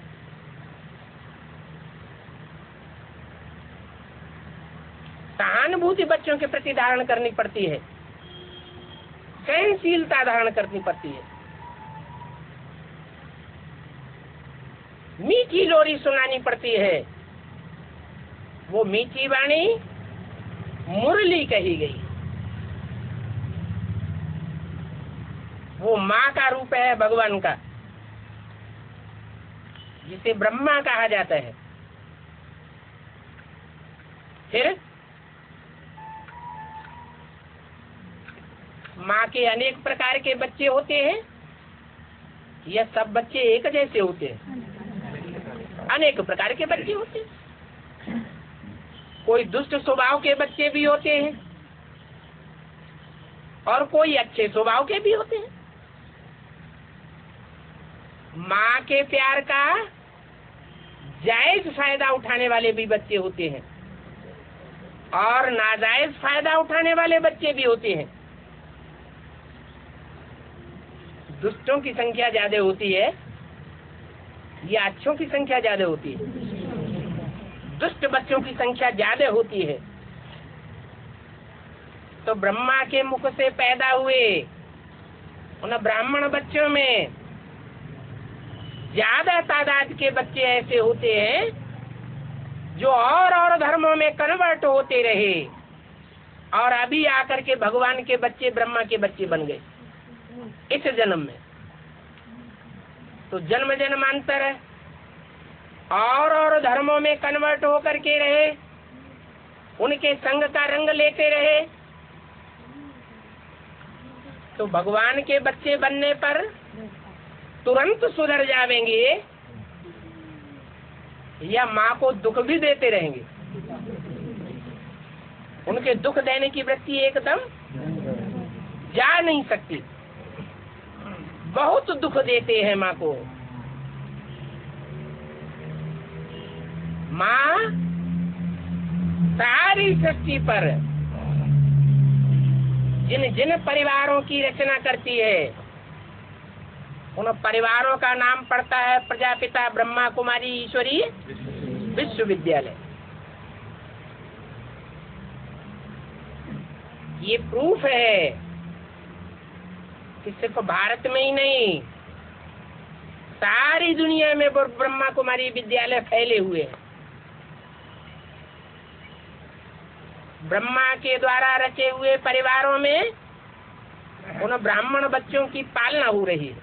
सहानुभूति बच्चों के प्रति धारण करनी पड़ती है, सहनशीलता धारण करनी पड़ती है, मीठी लोरी सुनानी पड़ती है। वो मीठी वाणी मुरली कही गई। वो माँ का रूप है भगवान का, जिसे ब्रह्मा कहा जाता है। फिर माँ के अनेक प्रकार के बच्चे होते हैं। यह सब बच्चे एक जैसे होते हैं? अनेक प्रकार के बच्चे होते हैं। कोई दुष्ट स्वभाव के बच्चे भी होते हैं और कोई अच्छे स्वभाव के भी होते हैं। माँ के प्यार का जायज फायदा उठाने वाले भी बच्चे होते हैं और नाजायज फायदा उठाने वाले बच्चे भी होते हैं। दुष्टों की संख्या ज्यादा होती है या अच्छों की संख्या ज्यादा होती है? दुष्ट बच्चों की संख्या ज्यादा होती है। तो ब्रह्मा के मुख से पैदा हुए उन ब्राह्मण बच्चों में ज्यादा तादाद के बच्चे ऐसे होते हैं जो और धर्मों में कन्वर्ट होते रहे और अभी आकर के भगवान के बच्चे, ब्रह्मा के बच्चे बन गए इस जन्म में। तो जन्म जन्मांतर है और धर्मों में कन्वर्ट होकर के रहे, उनके संग का रंग लेते रहे। तो भगवान के बच्चे बनने पर तुरंत सुधर जाएंगे या माँ को दुख भी देते रहेंगे? उनके दुख देने की वृत्ति एकदम जा नहीं सकती। बहुत दुख देते हैं माँ को। माँ सारी सृष्टि पर जिन जिन परिवारों की रचना करती है उन परिवारों का नाम पड़ता है प्रजापिता ब्रह्मा कुमारी ईश्वरी विश्वविद्यालय। ये प्रूफ है कि सिर्फ भारत में ही नहीं, सारी दुनिया में ब्रह्मा कुमारी विद्यालय फैले हुए हैं। ब्रह्मा के द्वारा रचे हुए परिवारों में उन ब्राह्मण बच्चों की पालना हो रही है,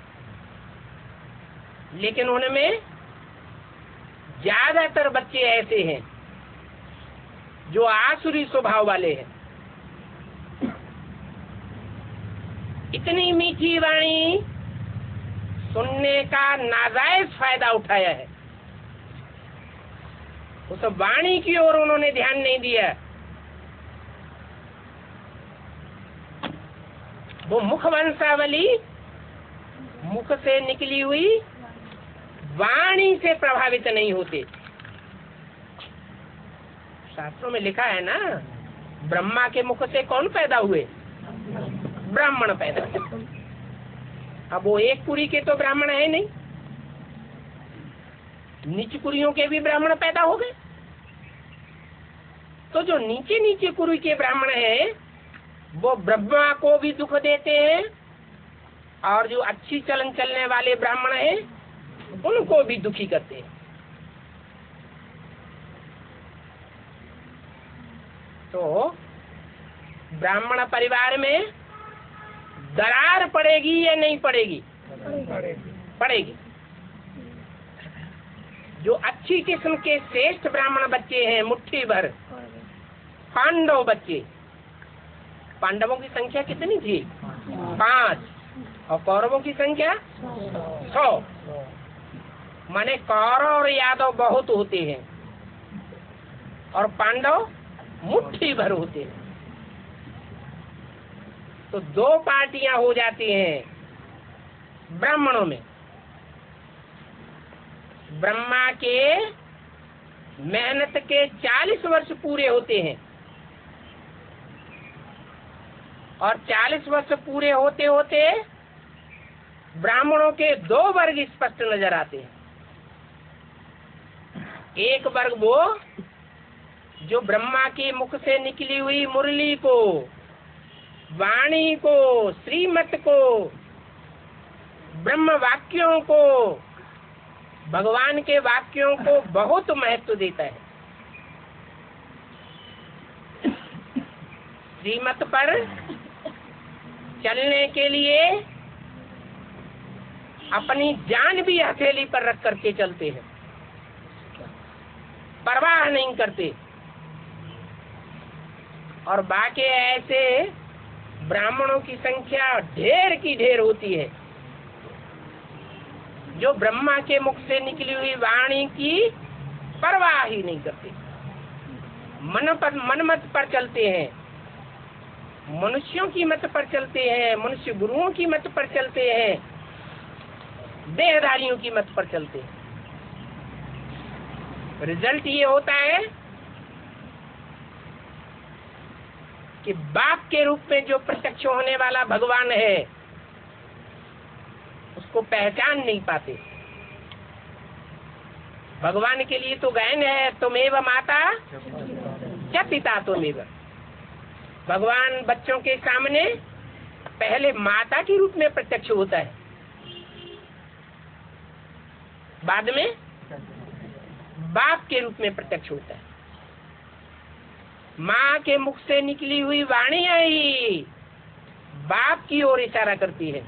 लेकिन उनमें ज्यादातर बच्चे ऐसे हैं जो आसुरी स्वभाव वाले हैं। इतनी मीठी वाणी सुनने का नाजायज फायदा उठाया है, उस वाणी की ओर उन्होंने ध्यान नहीं दिया। वो मुख वंशावली, मुख से निकली हुई वाणी से प्रभावित नहीं होते। शास्त्रों में लिखा है ना, ब्रह्मा के मुख से कौन पैदा हुए? ब्राह्मण पैदा हुए। अब वो एक कुरी के तो ब्राह्मण है नहीं, नीच कुरियों के भी ब्राह्मण पैदा हो गए। तो जो नीचे नीचे कुरी के ब्राह्मण हैं वो ब्रह्मा को भी दुख देते हैं और जो अच्छी चलन चलने वाले ब्राह्मण हैं उनको भी दुखी करते हैं। तो ब्राह्मण परिवार में दरार पड़ेगी या नहीं पड़ेगी? पड़ेगी। जो अच्छी किस्म के श्रेष्ठ ब्राह्मण बच्चे हैं, मुट्ठी भर पांडव बच्चे, पांडवों की संख्या कितनी थी? 5, और कौरवों की संख्या 100। माने कौरव और यादव बहुत होते हैं और पांडव मुट्ठी भर होते हैं। तो 2 पार्टियां हो जाती हैं ब्राह्मणों में। ब्रह्मा के मेहनत के 40 वर्ष पूरे होते हैं और 40 वर्ष पूरे होते होते ब्राह्मणों के 2 वर्ग स्पष्ट नजर आते हैं। एक वर्ग वो जो ब्रह्मा के मुख से निकली हुई मुरली को, वाणी को, श्रीमत को, ब्रह्म वाक्यों को, भगवान के वाक्यों को बहुत महत्व देता है। श्रीमत पर चलने के लिए अपनी जान भी हथेली पर रख करके चलते हैं, परवाह नहीं करते। और बाकी ऐसे ब्राह्मणों की संख्या ढेर की ढेर होती है जो ब्रह्मा के मुख से निकली हुई वाणी की परवाह ही नहीं करते, मनमत पर चलते हैं, मनुष्यों की मत पर चलते हैं, मनुष्य गुरुओं की मत पर चलते हैं, देहधारियों की मत पर चलते हैं। रिजल्ट ये होता है कि बाप के रूप में जो प्रत्यक्ष होने वाला भगवान है उसको पहचान नहीं पाते। भगवान के लिए तो गायन है, तुमेव माता च पिता तुमेव। भगवान बच्चों के सामने पहले माता के रूप में प्रत्यक्ष होता है, बाद में बाप के रूप में प्रत्यक्ष होता है। माँ के मुख से निकली हुई वाणी ही बाप की ओर इशारा करती है,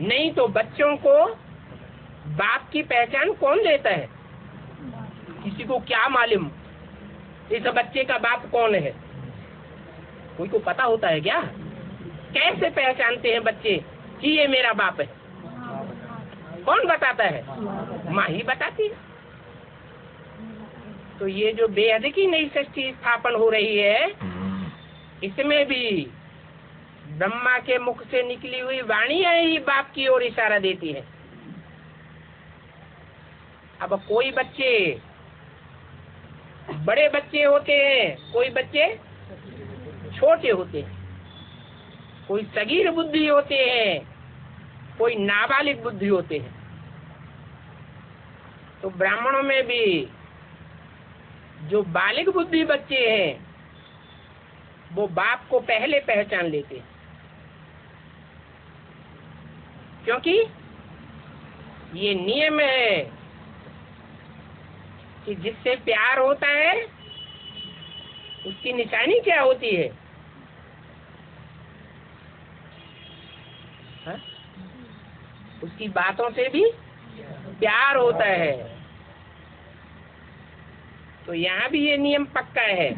नहीं तो बच्चों को बाप की पहचान कौन देता है? किसी को क्या मालूम इस बच्चे का बाप कौन है? कोई को पता होता है क्या? कैसे पहचानते हैं बच्चे कि ये मेरा बाप है? कौन बताता है? माँ ही बताती है। तो ये जो बेहद की नई सृष्टि स्थापन हो रही है, इसमें भी ब्रह्मा के मुख से निकली हुई वाणी ही बाप की ओर इशारा देती है। अब कोई बच्चे बड़े बच्चे होते हैं, कोई बच्चे छोटे होते हैं, कोई सगीर बुद्धि होते हैं, कोई नाबालिग बुद्धि होते हैं। तो ब्राह्मणों में भी जो बालिग बुद्धि बच्चे हैं वो बाप को पहले पहचान लेते हैं, क्योंकि ये नियम है कि जिससे प्यार होता है उसकी निशानी क्या होती है? हा? उसकी बातों से भी प्यार होता है। तो यहाँ भी ये नियम पक्का है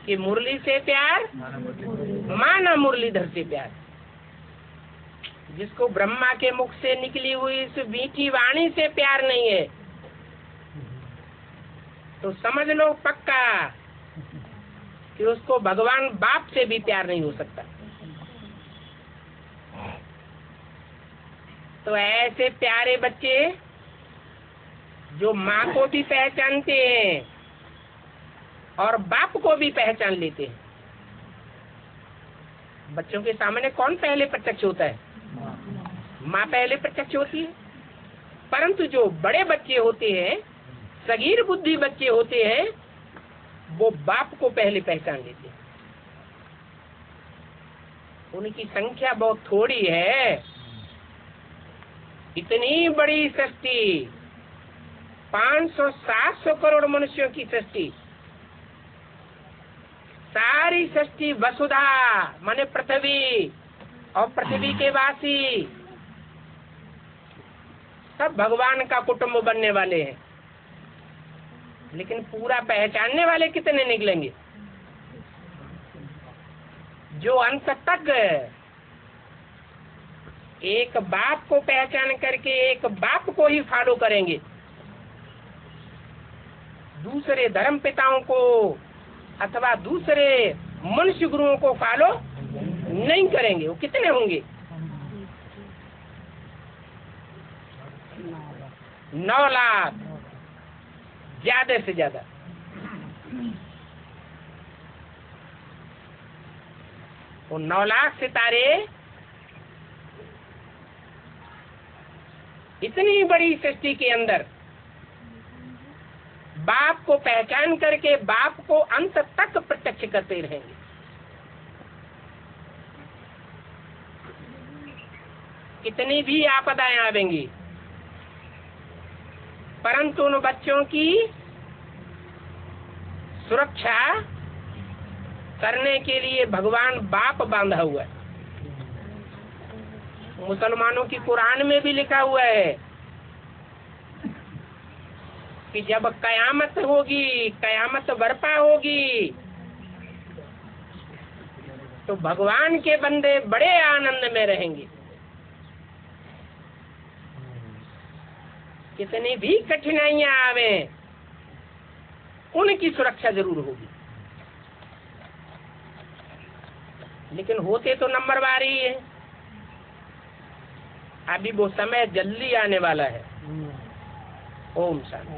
कि मुरली से प्यार, माना मुरलीधर से प्यार। जिसको ब्रह्मा के मुख से निकली हुई इस मीठी वाणी से प्यार नहीं है तो समझ लो पक्का कि उसको भगवान बाप से भी प्यार नहीं हो सकता। तो ऐसे प्यारे बच्चे जो माँ को भी पहचानते हैं और बाप को भी पहचान लेते हैं। बच्चों के सामने कौन पहले प्रत्यक्ष होता है? माँ पहले प्रत्यक्ष होती है। परंतु जो बड़े बच्चे होते हैं, सगीर बुद्धि बच्चे होते हैं, वो बाप को पहले पहचान लेते हैं। उनकी संख्या बहुत थोड़ी है। इतनी बड़ी सृष्टि, 500-700 करोड़ मनुष्यों की सृष्टि, सारी सृष्टि वसुधा माने पृथ्वी और पृथ्वी के वासी सब भगवान का कुटुंब बनने वाले हैं, लेकिन पूरा पहचानने वाले कितने निकलेंगे? जो अंत तक एक बाप को पहचान करके एक बाप को ही फॉलो करेंगे, दूसरे धर्म पिताओं को अथवा दूसरे मनुष्य गुरुओं को फॉलो नहीं करेंगे, वो कितने होंगे? 9 लाख, ज्यादा से ज्यादा। वो 9 लाख सितारे इतनी बड़ी सृष्टि के अंदर बाप को पहचान करके बाप को अंत तक प्रत्यक्ष करते रहेंगे। कितनी भी आपदाएं आवेंगी, परंतु उन बच्चों की सुरक्षा करने के लिए भगवान बाप बांधा हुआ है। मुसलमानों की कुरान में भी लिखा हुआ है कि जब कयामत होगी, कयामत बर्पा होगी, तो भगवान के बंदे बड़े आनंद में रहेंगे। कितनी भी कठिनाइयां आवे, उनकी सुरक्षा जरूर होगी, लेकिन होते तो नंबरवार ही है। अभी वो समय जल्दी आने वाला है। ओम शांति।